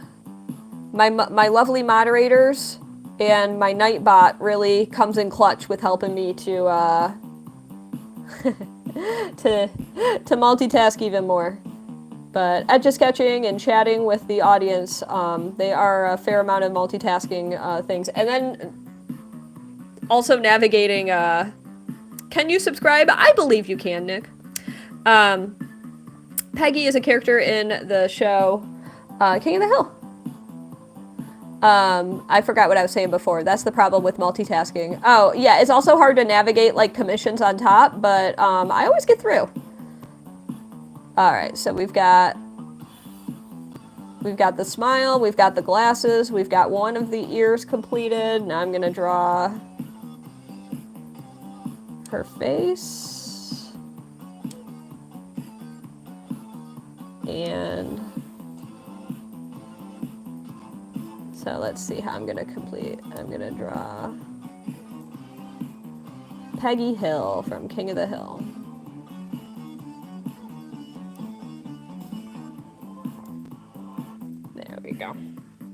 My lovely moderators and my Nightbot really comes in clutch with helping me to to multitask even more. But Etch A Sketching and chatting with the audience, they are a fair amount of multitasking things. And then also navigating, can you subscribe? I believe you can, Nick. Peggy is a character in the show King of the Hill. I forgot what I was saying before. That's the problem with multitasking. Oh, yeah, it's also hard to navigate like commissions on top, but I always get through. All right, so we've got the smile, we've got the glasses, we've got one of the ears completed. Now I'm gonna draw her face. And so let's see how I'm gonna complete. I'm gonna draw Peggy Hill from King of the Hill. There we go.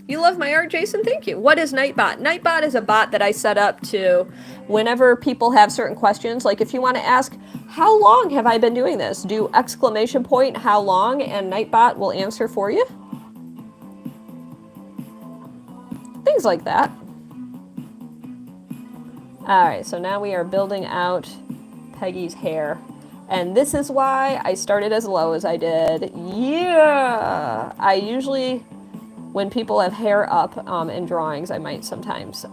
You love my art, Jason? Thank you. What is Nightbot? Nightbot is a bot that I set up to, whenever people have certain questions, like if you want to ask, how long have I been doing this? Do exclamation point, how long, and Nightbot will answer for you. Things like that. All right, so now we are building out Peggy's hair. And this is why I started as low as I did. Yeah! I usually, when people have hair up in drawings, I might sometimes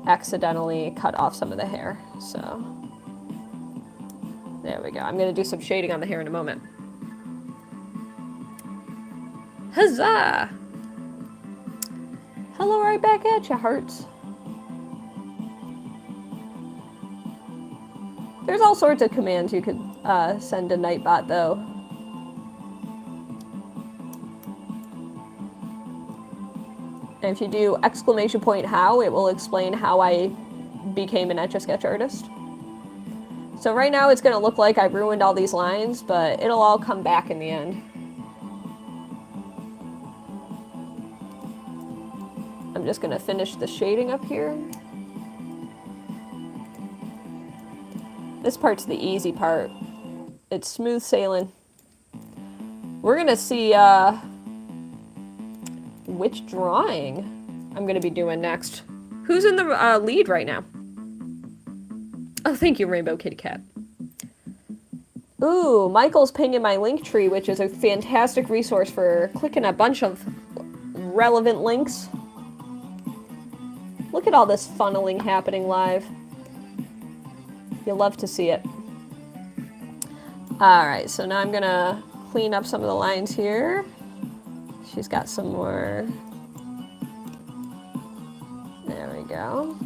accidentally cut off some of the hair. So there we go. I'm going to do some shading on the hair in a moment. Huzzah! Hello, right back at ya, hearts. There's all sorts of commands you could send to Nightbot, though. And if you do exclamation point how, it will explain how I became an Etch A Sketch artist. So right now it's going to look like I ruined all these lines, but it'll all come back in the end. I'm just going to finish the shading up here. This part's the easy part. It's smooth sailing. We're going to see which drawing I'm going to be doing next. Who's in the lead right now? Oh, thank you, Rainbow Kitty Cat. Ooh, Michael's pinging my link tree, which is a fantastic resource for clicking a bunch of relevant links. Look at all this funneling happening live. You'll love to see it. All right, so now I'm gonna clean up some of the lines here. She's got some more. There we go.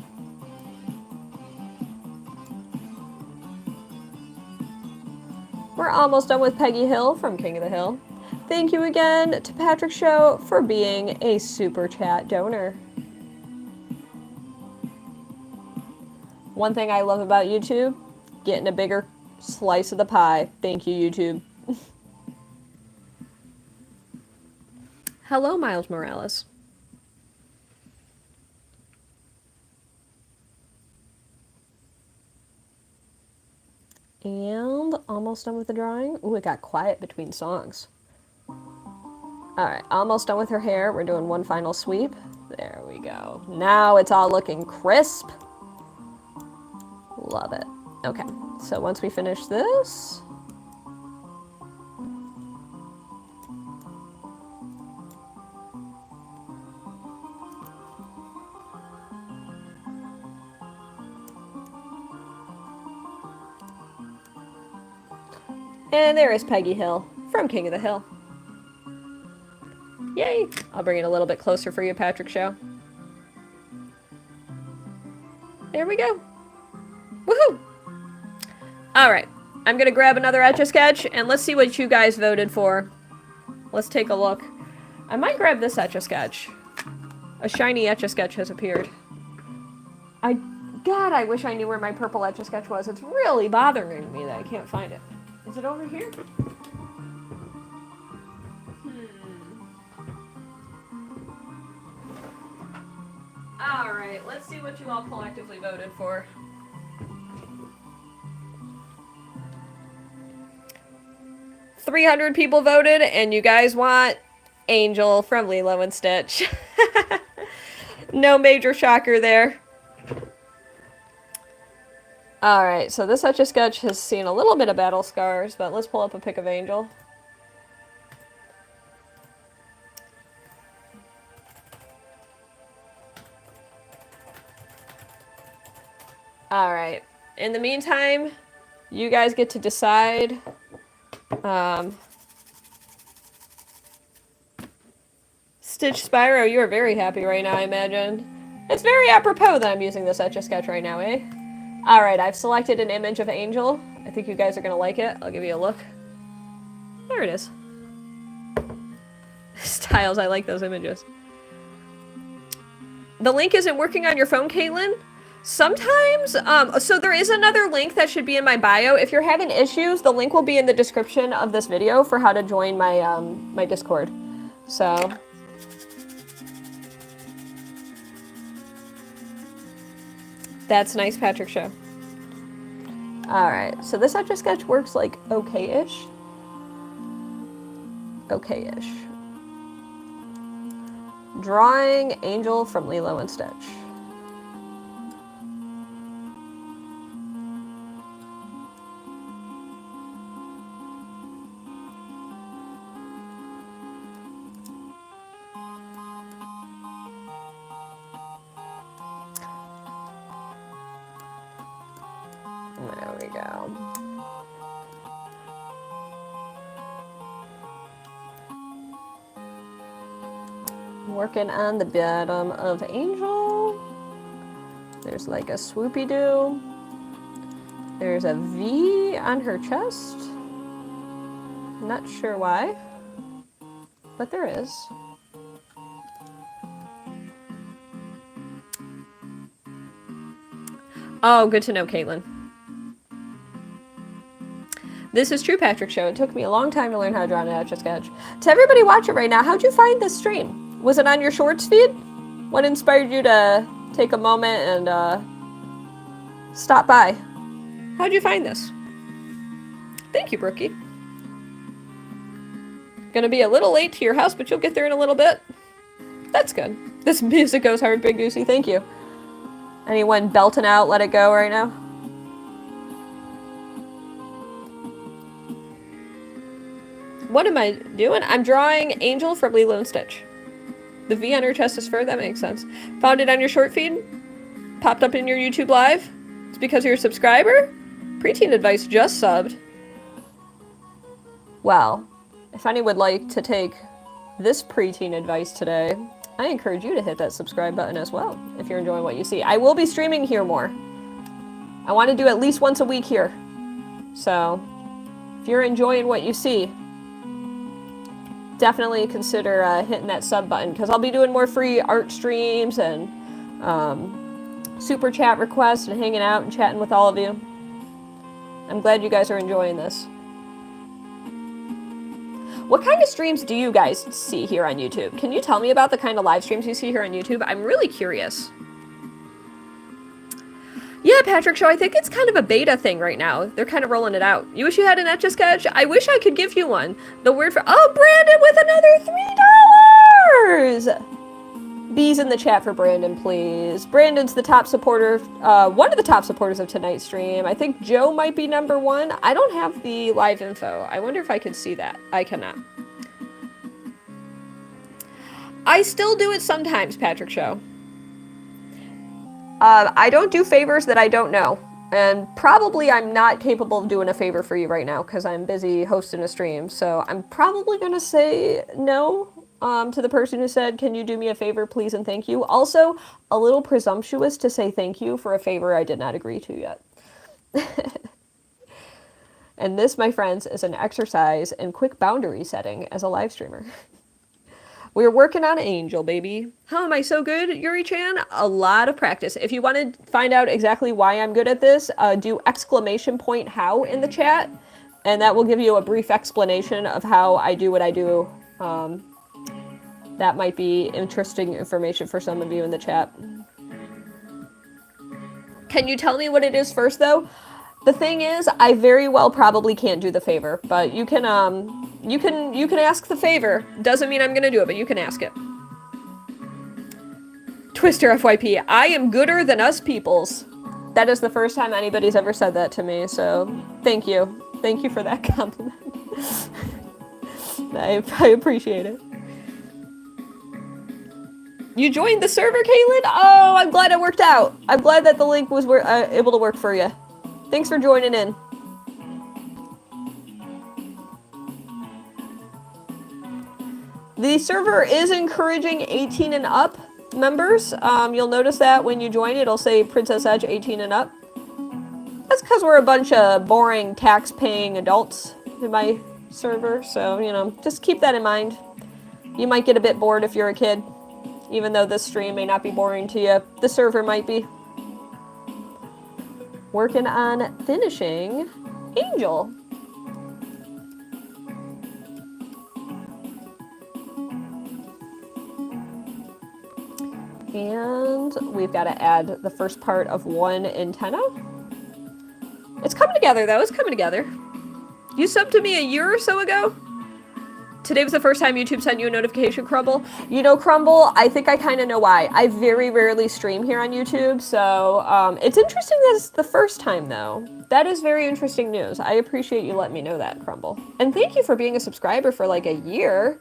We're almost done with Peggy Hill from King of the Hill. Thank you again to Patrick Show for being a super chat donor. One thing I love about YouTube, getting a bigger slice of the pie. Thank you, YouTube. Hello, Miles Morales. And almost done with the drawing. Ooh, it got quiet between songs. Alright, almost done with her hair. We're doing one final sweep. There we go. Now it's all looking crisp. Love it. Okay, so once we finish this, and there is Peggy Hill from King of the Hill. Yay! I'll bring it a little bit closer for you, Patrick Show. There we go. Woohoo! Alright, I'm gonna grab another Etch A Sketch, and let's see what you guys voted for. Let's take a look. I might grab this Etch A Sketch. A shiny Etch A Sketch has appeared. God, I wish I knew where my purple Etch A Sketch was. It's really bothering me that I can't find it. Is it over here? Alright, let's see what you all collectively voted for. $300 people voted, and you guys want Angel from Lilo and Stitch. No major shocker there. Alright, so this Etch A Sketch has seen a little bit of battle scars, but let's pull up a pic of Angel. Alright, in the meantime, you guys get to decide Stitch Spyro, you are very happy right now, I imagine. It's very apropos that I'm using this Etch A Sketch right now, eh? Alright, I've selected an image of Angel. I think you guys are gonna like it. I'll give you a look. There it is. Styles, I like those images. The link isn't working on your phone, Caitlin? Sometimes, so there is another link that should be in my bio. If you're having issues, the link will be in the description of this video for how to join my, my Discord. So... That's nice, Patrick Show. Alright, so this Etch A Sketch works like okay-ish. Okay-ish. Drawing Angel from Lilo and Stitch. There we go. Working on the bottom of Angel. There's like a swoopy-doo. There's a V on her chest. Not sure why, but there is. Oh, good to know, Caitlin. This is true, Patrick Show. It took me a long time to learn how to draw an Etch A Sketch. To everybody watching right now, how'd you find this stream? Was it on your Shorts feed? What inspired you to take a moment and stop by? How'd you find this? Thank you, Brookie. Gonna be a little late to your house, but you'll get there in a little bit. That's good. This music goes hard, Big Goosey. Thank you. Anyone belting out Let It Go right now? What am I doing? I'm drawing Angel from Lilo and Stitch. The V on her chest is fur? That makes sense. Found it on your short feed? Popped up in your YouTube live? It's because you're a subscriber? Preteen Advice just subbed. Well, if anyone would like to take this preteen advice today, I encourage you to hit that subscribe button as well, if you're enjoying what you see. I will be streaming here more. I want to do at least once a week here. So, if you're enjoying what you see, definitely consider hitting that sub button, because I'll be doing more free art streams and super chat requests and hanging out and chatting with all of you. I'm glad you guys are enjoying this. What kind of streams do you guys see here on YouTube? Can you tell me about the kind of live streams you see here on YouTube? I'm really curious. Yeah, Patrick Show, I think it's kind of a beta thing right now. They're kind of rolling it out. You wish you had an Etch A Sketch? I wish I could give you one. The word for... Oh, Brandon with another $3! Bees in the chat for Brandon, please. Brandon's the top supporter, one of the top supporters of tonight's stream. I think Joe might be number one. I don't have the live info. I wonder if I could see that. I cannot. I still do it sometimes, Patrick Show. I don't do favors that I don't know. And probably I'm not capable of doing a favor for you right now because I'm busy hosting a stream. So I'm probably going to say no. To the person who said, can you do me a favor, please and thank you. Also, a little presumptuous to say thank you for a favor I did not agree to yet. And this, my friends, is an exercise in quick boundary setting as a live streamer. We're working on Angel, baby. How am I so good, Yuri-chan? A lot of practice. If you want to find out exactly why I'm good at this, do !how in the chat, and that will give you a brief explanation of how I do what I do. That might be interesting information for some of you in the chat. Can you tell me what it is first, though? The thing is, I very well probably can't do the favor, but you can ask the favor. Doesn't mean I'm gonna do it, but you can ask it. Twister FYP, I am gooder than us peoples. That is the first time anybody's ever said that to me, so thank you. Thank you for that compliment. I appreciate it. You joined the server, Caitlin? Oh, I'm glad it worked out. I'm glad that the link was able to work for you. Thanks for joining in. The server is encouraging 18 and up members. You'll notice that when you join, it'll say Princessetch 18 and up. That's because we're a bunch of boring tax-paying adults in my server, so, you know, just keep that in mind. You might get a bit bored if you're a kid, even though this stream may not be boring to you. The server might be. Working on finishing Angel. And we've got to add the first part of one antenna. It's coming together, though. It's coming together. You subbed to me a year or so ago? Today was the first time YouTube sent you a notification, Crumble. You know, Crumble, I think I kind of know why. I very rarely stream here on YouTube, so it's interesting that it's the first time, though. That is very interesting news. I appreciate you letting me know that, Crumble. And thank you for being a subscriber for like a year.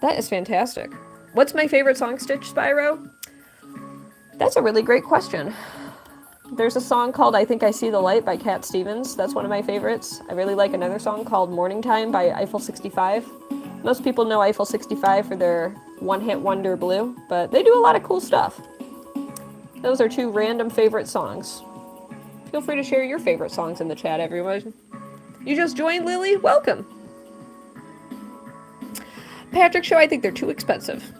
That is fantastic. What's my favorite song, Stitch Spyro? That's a really great question. There's a song called I Think I See the Light by Cat Stevens. That's one of my favorites. I really like another song called Morning Time by Eiffel 65. Most people know Eiffel 65 for their one-hit wonder Blue, but they do a lot of cool stuff. Those are two random favorite songs. Feel free to share your favorite songs in the chat, everyone. You just joined, Lily? Welcome. Patrick Show, I think they're too expensive.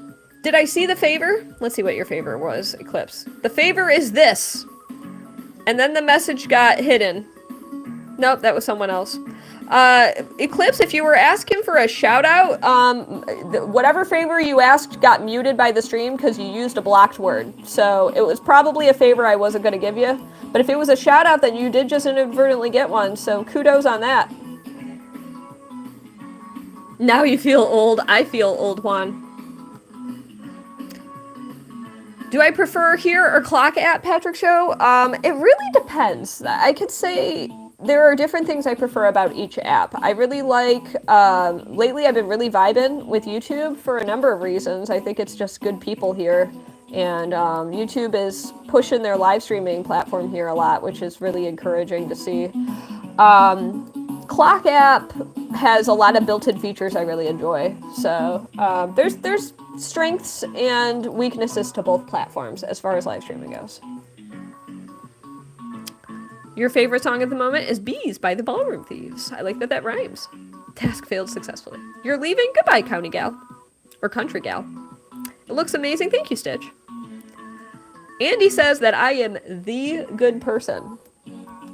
Did I see the favor? Let's see what your favor was, Eclipse. The favor is this. And then the message got hidden. Nope, that was someone else. Eclipse, if you were asking for a shout out, whatever favor you asked got muted by the stream because you used a blocked word. So it was probably a favor I wasn't going to give you. But if it was a shout out, then you did just inadvertently get one. So kudos on that. Now you feel old. I feel old, Juan. Do I prefer here or clock at Patrick Show? It really depends. I could say there are different things I prefer about each app. I really like, lately I've been really vibing with YouTube for a number of reasons. I think it's just good people here. And YouTube is pushing their live streaming platform here a lot, which is really encouraging to see. Clock app has a lot of built-in features I really enjoy. So there's strengths and weaknesses to both platforms as far as live streaming goes. Your favorite song at the moment is Bees by the Ballroom Thieves. I like that that rhymes. Task failed successfully. You're leaving? Goodbye, County Gal. Or Country Gal. It looks amazing. Thank you, Stitch. Andy says that I am the good person.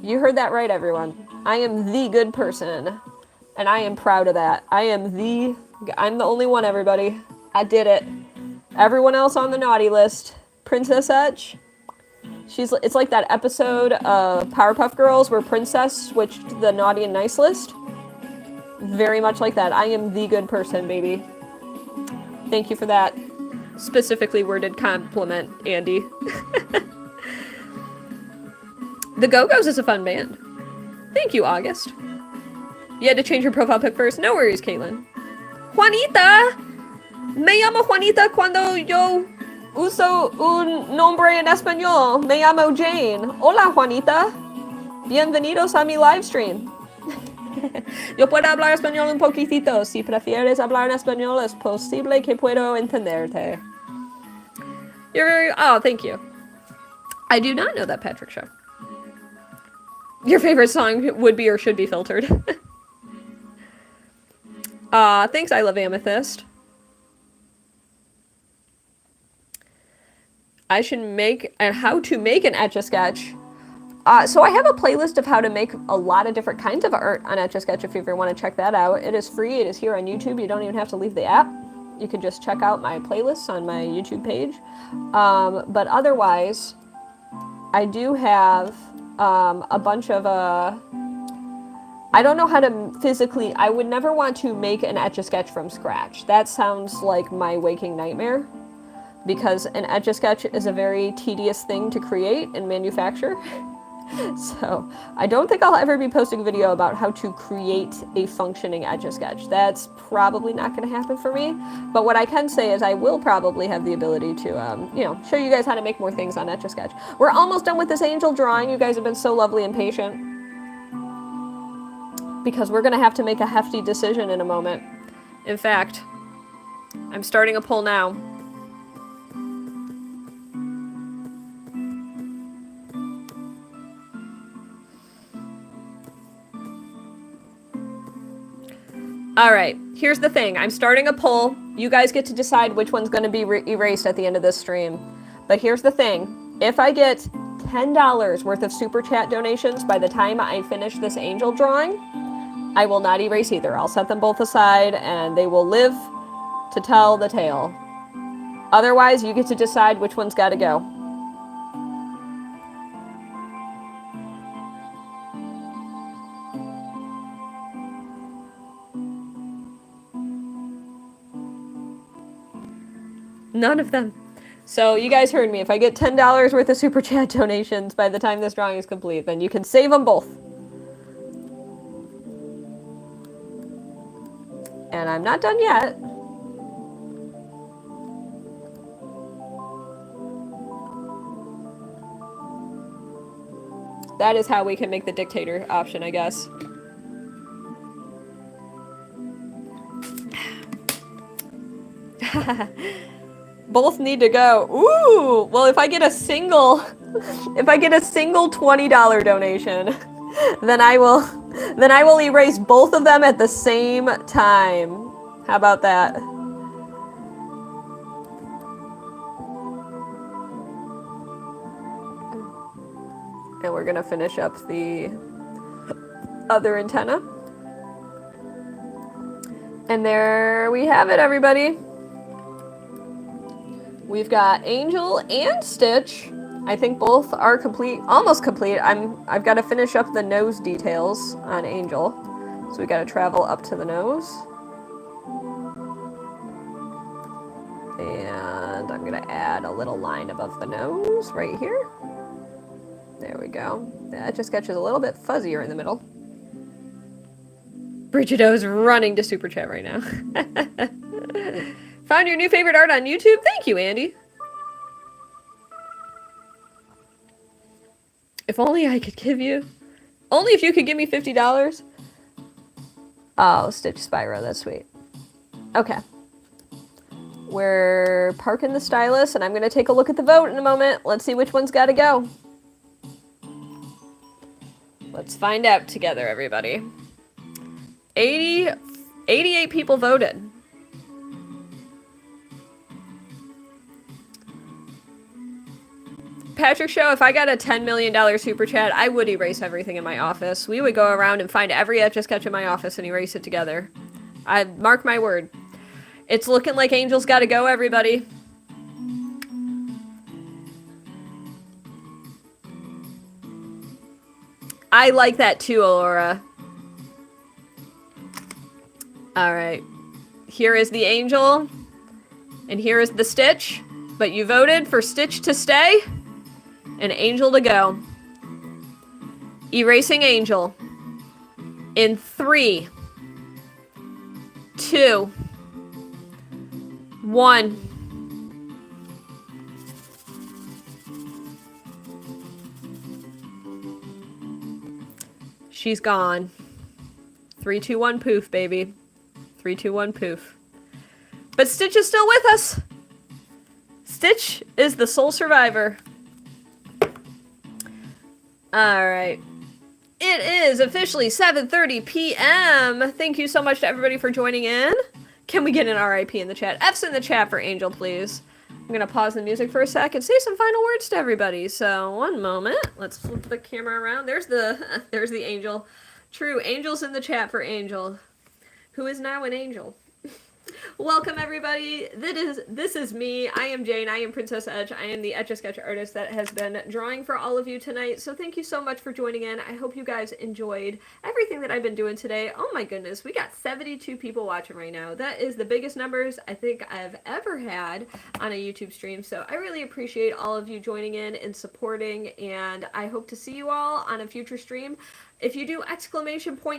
You heard that right, everyone. I am the good person. And I am proud of that. I'm the only one, everybody. I did it. Everyone else on the naughty list. Princessetch. It's like that episode of Powerpuff Girls where Princess switched to the naughty and nice list. Very much like that. I am the good person, baby. Thank you for that specifically worded compliment, Andy. The Go-Go's is a fun band. Thank you, August. You had to change your profile pic first? No worries, Caitlin. Juanita! Me llamo Juanita cuando yo uso un nombre en español. Me llamo Jane. Hola, Juanita. Bienvenidos a mi live stream. Yo puedo hablar español un poquitito. Si prefieres hablar en español, es posible que puedo entenderte. You're very... Oh, thank you. I do not know that Patrick Show. Your favorite song would be or should be filtered. Thanks, I love Amethyst. I should make and how to make an Etch A Sketch. So I have a playlist of how to make a lot of different kinds of art on Etch A Sketch if you ever want to check that out. It is free. It is here on YouTube. You don't even have to leave the app. You can just check out my playlists on my YouTube page. But otherwise, I do have a bunch of... I don't know how to physically... I would never want to make an Etch A Sketch from scratch. That sounds like my waking nightmare. Because an Etch A Sketch is a very tedious thing to create and manufacture. So I don't think I'll ever be posting a video about how to create a functioning Etch A Sketch. That's probably not going to happen for me. But what I can say is I will probably have the ability to, show you guys how to make more things on Etch A Sketch. We're almost done with this angel drawing. You guys have been so lovely and patient. Because we're going to have to make a hefty decision in a moment. In fact, I'm starting a poll now. All right, here's the thing. I'm starting a poll. You guys get to decide which one's going to be erased at the end of this stream. But here's the thing. If I get $10 worth of super chat donations by the time I finish this angel drawing, I will not erase either. I'll set them both aside and they will live to tell the tale. Otherwise, you get to decide which one's got to go. None of them. So you guys heard me. If I get $10 worth of super chat donations by the time this drawing is complete, then you can save them both. And I'm not done yet. That is how we can make the dictator option, I guess. Both need to go. Ooh, well, if I get a single $20 donation, then I will erase both of them at the same time. How about that? And we're gonna finish up the other antenna. And there we have it, everybody. We've got Angel and Stitch. I think both are complete, almost complete. I've got to finish up the nose details on Angel. So we got to travel up to the nose. And I'm going to add a little line above the nose right here. There we go. The Etch A Sketch is a little bit fuzzier in the middle. Brigido's running to Super Chat right now. Found your new favorite art on YouTube? Thank you, Andy. If only I could give you... Only if you could give me $50. Oh, Stitch Spyro, that's sweet. Okay. We're parking the stylus, and I'm going to take a look at the vote in a moment. Let's see which one's got to go. Let's find out together, everybody. 88 people voted. Patrick Show, if I got a $10 million super chat, I would erase everything in my office. We would go around and find every Etch A Sketch in my office and erase it together. I mark my word. It's looking like Angel's got to go, everybody. I like that too, Aurora. All right. Here is the Angel, and here is the Stitch. But you voted for Stitch to stay and Angel to go. Erasing Angel in 3, 2, 1. She's gone. 3, 2, 1, poof, baby. 3, 2, 1, poof. But Stitch is still with us. Stitch is the sole survivor. Alright. It is officially 7:30 p.m. Thank you so much to everybody for joining in. Can we get an RIP in the chat? F's in the chat for Angel, please. I'm going to pause the music for a sec and say some final words to everybody. So, one moment. Let's flip the camera around. There's the Angel. True, Angel's in the chat for Angel, who is now an angel. Welcome, everybody. This is me. I am Jane. I am Princessetch. I am the Etch A Sketch artist that has been drawing for all of you tonight. So thank you so much for joining in. I hope you guys enjoyed everything that I've been doing today. Oh my goodness, we got 72 people watching right now. That is the biggest numbers I think I've ever had on a YouTube stream. So I really appreciate all of you joining in and supporting, and I hope to see you all on a future stream. If you do !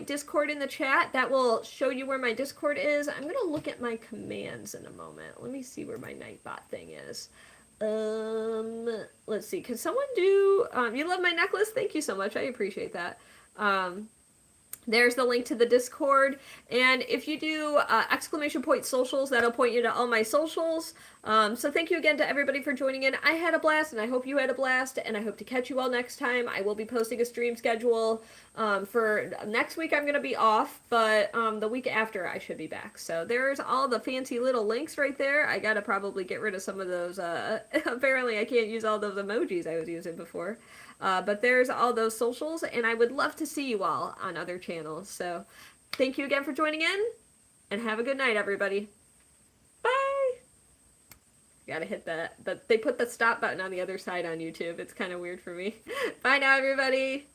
Discord in the chat, that will show you where my Discord is. I'm going to look at my commands in a moment. Let me see where my Nightbot thing is. Let's see. Can someone do... you love my necklace? Thank you so much. I appreciate that. There's the link to the Discord, and if you do exclamation point socials, that'll point you to all my socials. So thank you again to everybody for joining in. I had a blast, and I hope you had a blast, and I hope to catch you all next time. I will be posting a stream schedule for next week. I'm going to be off, but the week after I should be back. So there's all the fancy little links right there. I got to probably get rid of some of those. Apparently I can't use all those emojis I was using before. But there's all those socials, and I would love to see you all on other channels. So thank you again for joining in, and have a good night, everybody. Bye! Gotta hit that. They put the stop button on the other side on YouTube. It's kind of weird for me. Bye now, everybody!